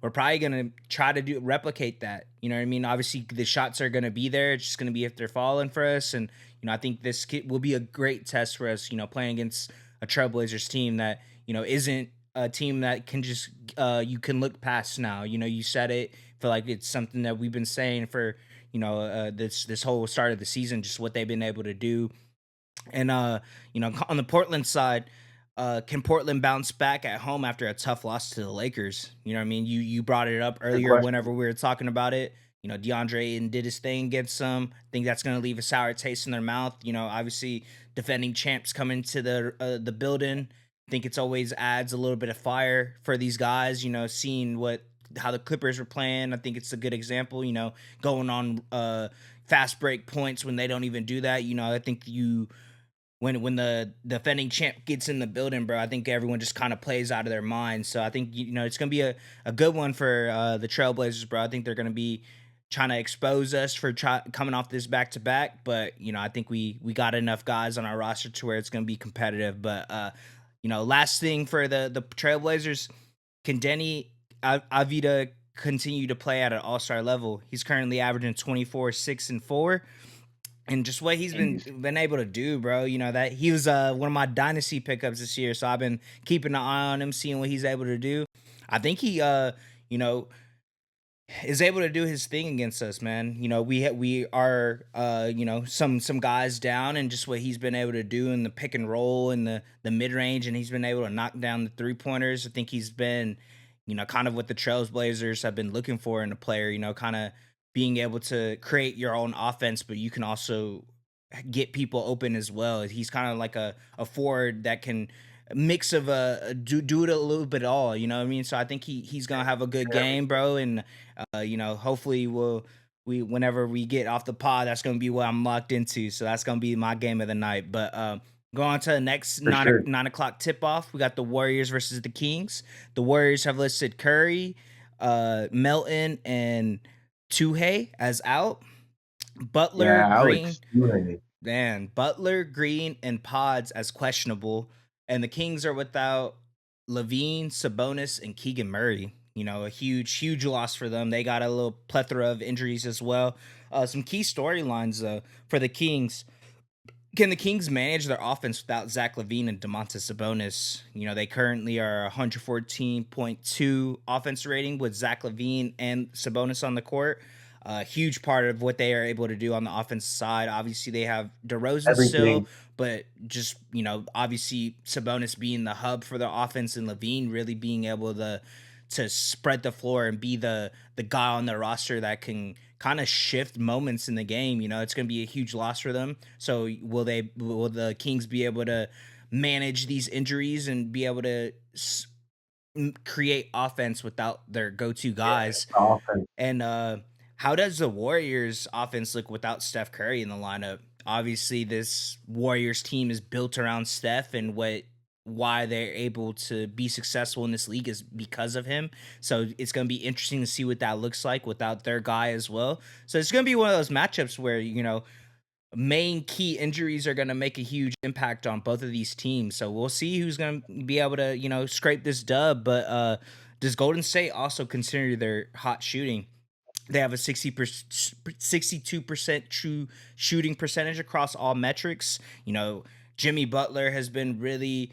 we're probably gonna try to replicate that. You know what I mean? Obviously, the shots are gonna be there. It's just gonna be if they're falling for us, and I think this will be a great test for us. Playing against a Trailblazers team that isn't a team that can just you can look past now. You said it. I feel like it's something that we've been saying for this whole start of the season, just what they've been able to do. And on the Portland side, can Portland bounce back at home after a tough loss to the Lakers? You know what I mean? You brought it up good earlier question. whenever we were talking about it. DeAndre and did his thing against them. I think that's going to leave a sour taste in their mouth. Obviously defending champs coming to the building. I think it's always adds a little bit of fire for these guys. Seeing how the Clippers were playing. I think it's a good example. Going on fast break points when they don't even do that. I think when the defending champ gets in the building, bro, I think everyone just kind of plays out of their mind. So I think it's gonna be a good one for the Trailblazers, bro. I think they're gonna be trying to expose us for coming off this back to back, but I think we got enough guys on our roster to where it's gonna be competitive. But last thing for the Trailblazers, can Denny Avita continue to play at an All Star level? He's currently averaging 24, 6 and 4, and just what he's been Jeez. been able to do, bro. That he was one of my dynasty pickups this year, so I've been keeping an eye on him, seeing what he's able to do. I think he you know is able to do his thing against us, man. We are some guys down, and just what he's been able to do in the pick and roll and the mid range, and he's been able to knock down the 3 pointers. I think he's been kind of what the Trailblazers have been looking for in a player. Kind of being able to create your own offense, but you can also get people open as well. He's kind of like a forward that can mix of do it a little bit all, you know what I mean? So I think he's gonna have a good game, bro. And hopefully we whenever we get off the pod, that's gonna be what I'm locked into. So that's gonna be my game of the night. But go on to the next For sure. 9 o'clock tip off. We got the Warriors versus the Kings. The Warriors have listed Curry, Melton, and Tuhey as out. Butler, Yeah, Green, Alex. Right. Butler, Green, and Pods as questionable, and the Kings are without Levine, Sabonis, and Keegan Murray. A huge loss for them. They got a little plethora of injuries as well. Some key storylines for the Kings. Can the Kings manage their offense without Zach Levine and Domantas Sabonis? They currently are 114.2 offense rating with Zach Levine and Sabonis on the court. A huge part of what they are able to do on the offensive side. Obviously, they have DeRozan still, Everything. but just obviously Sabonis being the hub for the offense and Levine really being able to spread the floor and be the guy on the roster that can kind of shift moments in the game. You know, it's going to be a huge loss for them. So will the Kings be able to manage these injuries and be able to create offense without their go-to Yeah, guys? offense. And how does the Warriors offense look without Steph Curry in the lineup? Obviously, this Warriors team is built around Steph, and why they're able to be successful in this league is because of him. So it's going to be interesting to see what that looks like without their guy as well. So it's going to be one of those matchups where, you know, main key injuries are going to make a huge impact on both of these teams. So we'll see who's going to be able to, you know, scrape this dub. But does Golden State also consider their hot shooting? They have a 62% true shooting percentage across all metrics. You know, Jimmy Butler has been really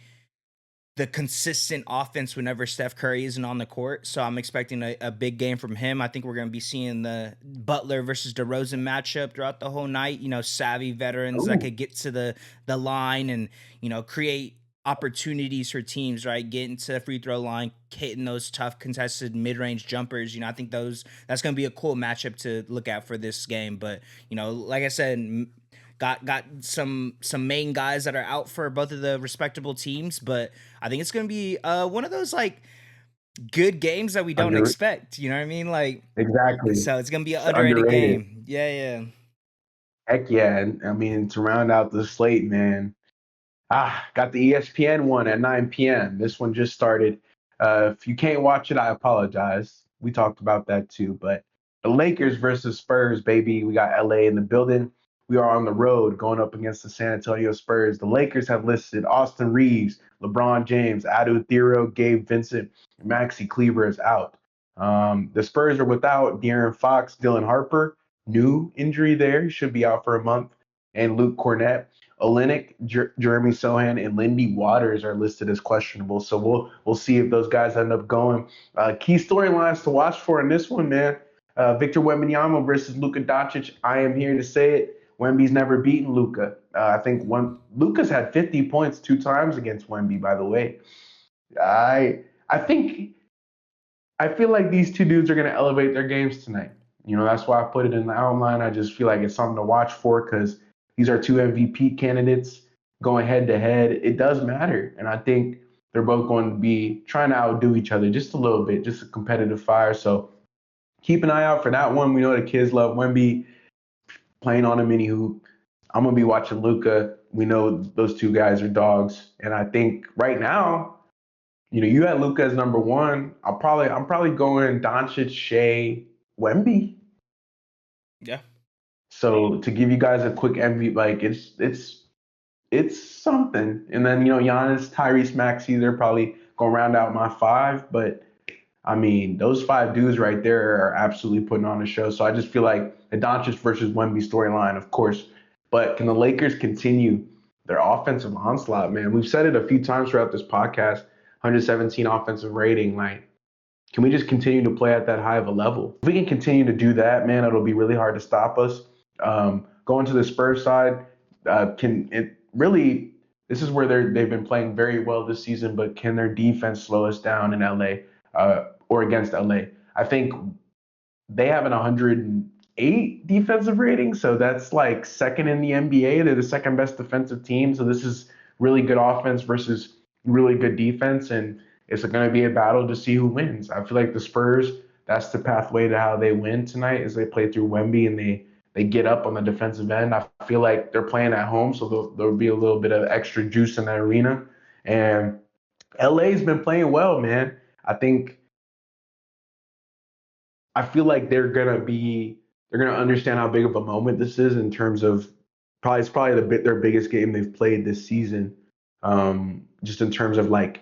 the consistent offense whenever Steph Curry isn't on the court. So I'm expecting a big game from him. I think we're going to be seeing the Butler versus DeRozan matchup throughout the whole night. You know, savvy veterans that Ooh, could get to the line and, you know, create opportunities for teams, right? Getting to the free throw line, hitting those tough contested mid-range jumpers. You know, I think that's going to be a cool matchup to look at for this game. But, you know, like I said, got some main guys that are out for both of the respectable teams, but I think it's going to be one of those like good games that we don't under expect. You know what I mean? Like, exactly. so it's going to be an It's underrated underrated. game. Yeah, yeah. Heck yeah. And I mean, to round out the slate, man. Got the ESPN one at 9 p.m. This one just started. If you can't watch it, I apologize. We talked about that too. But the Lakers versus Spurs, baby. We got LA in the building. We are on the road going up against the San Antonio Spurs. The Lakers have listed Austin Reeves, LeBron James, Adu Thero, Gabe Vincent, Maxi Kleber is out. The Spurs are without De'Aaron Fox, Dylan Harper, new injury there. He should be out for a month, and Luke Cornett. Olenek, Jeremy Sohan, and Lindy Waters are listed as questionable. So we'll see if those guys end up going. Key storylines to watch for in this one, man. Victor Wembanyama versus Luka Doncic. I am here to say it. Wemby's never beaten Luka. I think Luka's had 50 points 2 times against Wemby. By the way, I think I feel like these two dudes are going to elevate their games tonight. You know, that's why I put it in the outline. I just feel like it's something to watch for because these are two MVP candidates going head to head. It does matter. And I think they're both going to be trying to outdo each other just a little bit, just a competitive fire. So keep an eye out for that one. We know the kids love Wemby playing on a mini hoop. I'm going to be watching Luca. We know those two guys are dogs. And I think right now, you know, you had Luca as number one. I'm probably going Doncic, Shea, Wemby. Yeah. So to give you guys a quick MVP, like it's something. And then you know Giannis, Tyrese Maxey, they're probably gonna round out my five. But I mean, those five dudes right there are absolutely putting on a show. So I just feel like the Doncic versus Wemby storyline, of course. But can the Lakers continue their offensive onslaught, man? We've said it a few times throughout this podcast. 117 offensive rating. Like, can we just continue to play at that high of a level? If we can continue to do that, man, it'll be really hard to stop us. Going to the Spurs side, can it really? This is where they've been playing very well this season, but can their defense slow us down in LA or against LA? I think they have an 108 defensive rating, so that's like second in the NBA. They're the second best defensive team, so this is really good offense versus really good defense, and it's going to be a battle to see who wins. I feel like the Spurs, that's the pathway to how they win tonight, is they play through Wemby and they get up on the defensive end. I feel like they're playing at home, so there'll be a little bit of extra juice in that arena. And LA's been playing well, man. I think I feel like they're gonna understand how big of a moment this is in terms of it's probably their biggest game they've played this season. Just in terms of like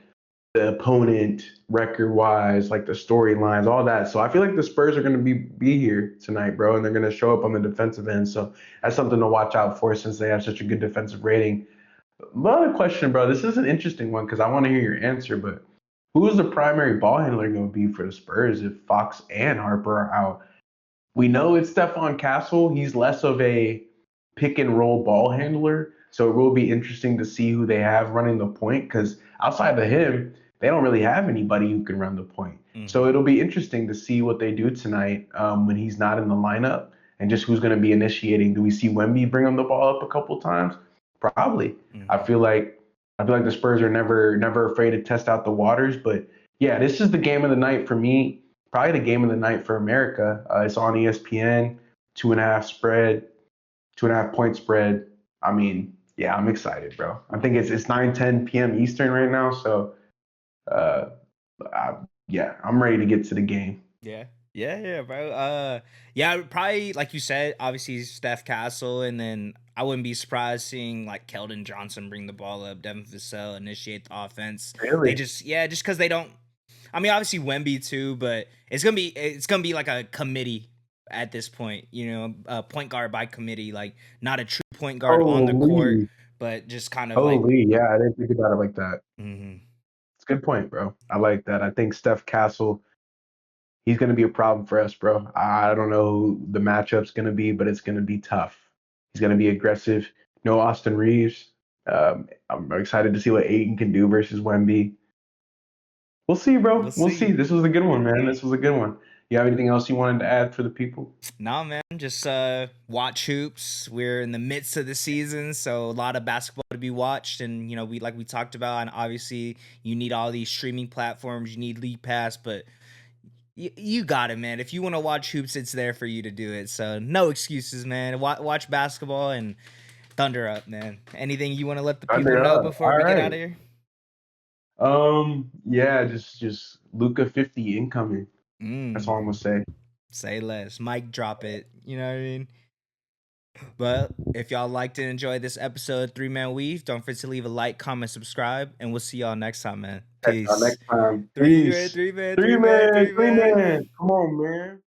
the opponent record wise, like the storylines, all that. So I feel like the Spurs are gonna be here tonight, bro, and they're gonna show up on the defensive end. So that's something to watch out for since they have such a good defensive rating. Another question, bro. This is an interesting one because I want to hear your answer, but who is the primary ball handler going to be for the Spurs if Fox and Harper are out? We know it's Stephon Castle. He's less of a pick and roll ball handler. So it will be interesting to see who they have running the point because outside of him, they don't really have anybody who can run the point. So Mm-hmm. it'll be interesting to see what they do tonight when he's not in the lineup and just who's going to be initiating. Do we see Wemby bring him the ball up a couple times? Probably. I Mm-hmm. feel like I feel like the Spurs are never afraid to test out the waters. But yeah, this is the game of the night for me. Probably the game of the night for America. It's on ESPN, 2.5 spread, 2.5 point spread. I mean, yeah, I'm excited, bro. I think it's 9:10 p.m. Eastern right now, so uh, yeah, I'm ready to get to the game. Yeah. Yeah, bro. Yeah, probably like you said, obviously Steph Castle, and then I wouldn't be surprised seeing like Keldon Johnson bring the ball up, Devin Vassell initiate the offense. They Really? just just because they don't. I mean, obviously Wemby too, but it's gonna be like a committee at this point. Point guard by committee, like not a true point guard on the court, Holy, but just kind of like. holy, yeah, I didn't think about it like that. Mhm. It's a good point, bro. I like that. I think Steph Castle, he's going to be a problem for us, bro. I don't know who the matchup's going to be, but it's going to be tough. He's going to be aggressive. No Austin Reeves. I'm excited to see what Aiton can do versus Wemby. We'll see, We'll bro. We'll see. see. This was a good one, man. This was a good one. You have anything else you wanted to add for the people? Nah, man, just watch hoops. We're in the midst of the season, so a lot of basketball to be watched. And we talked about, and obviously you need all these streaming platforms. You need League Pass, but you got it, man. If you want to watch hoops, it's there for you to do it. So no excuses, man. Watch basketball and thunder up, man. Anything you want to let the people Thunder know up. before All we get out right. of here? Yeah, just Luca 50 incoming. That's all I'm Mm, gonna say. say less. Mic drop it. You know what I mean? But if y'all liked and enjoyed this episode of Three Man Weave, don't forget to leave a like, comment, subscribe, and we'll see y'all next time, man. Catch y'all Peace. next time. Three man, Peace. three man, Three three man, man, three three man. man. Come on, man.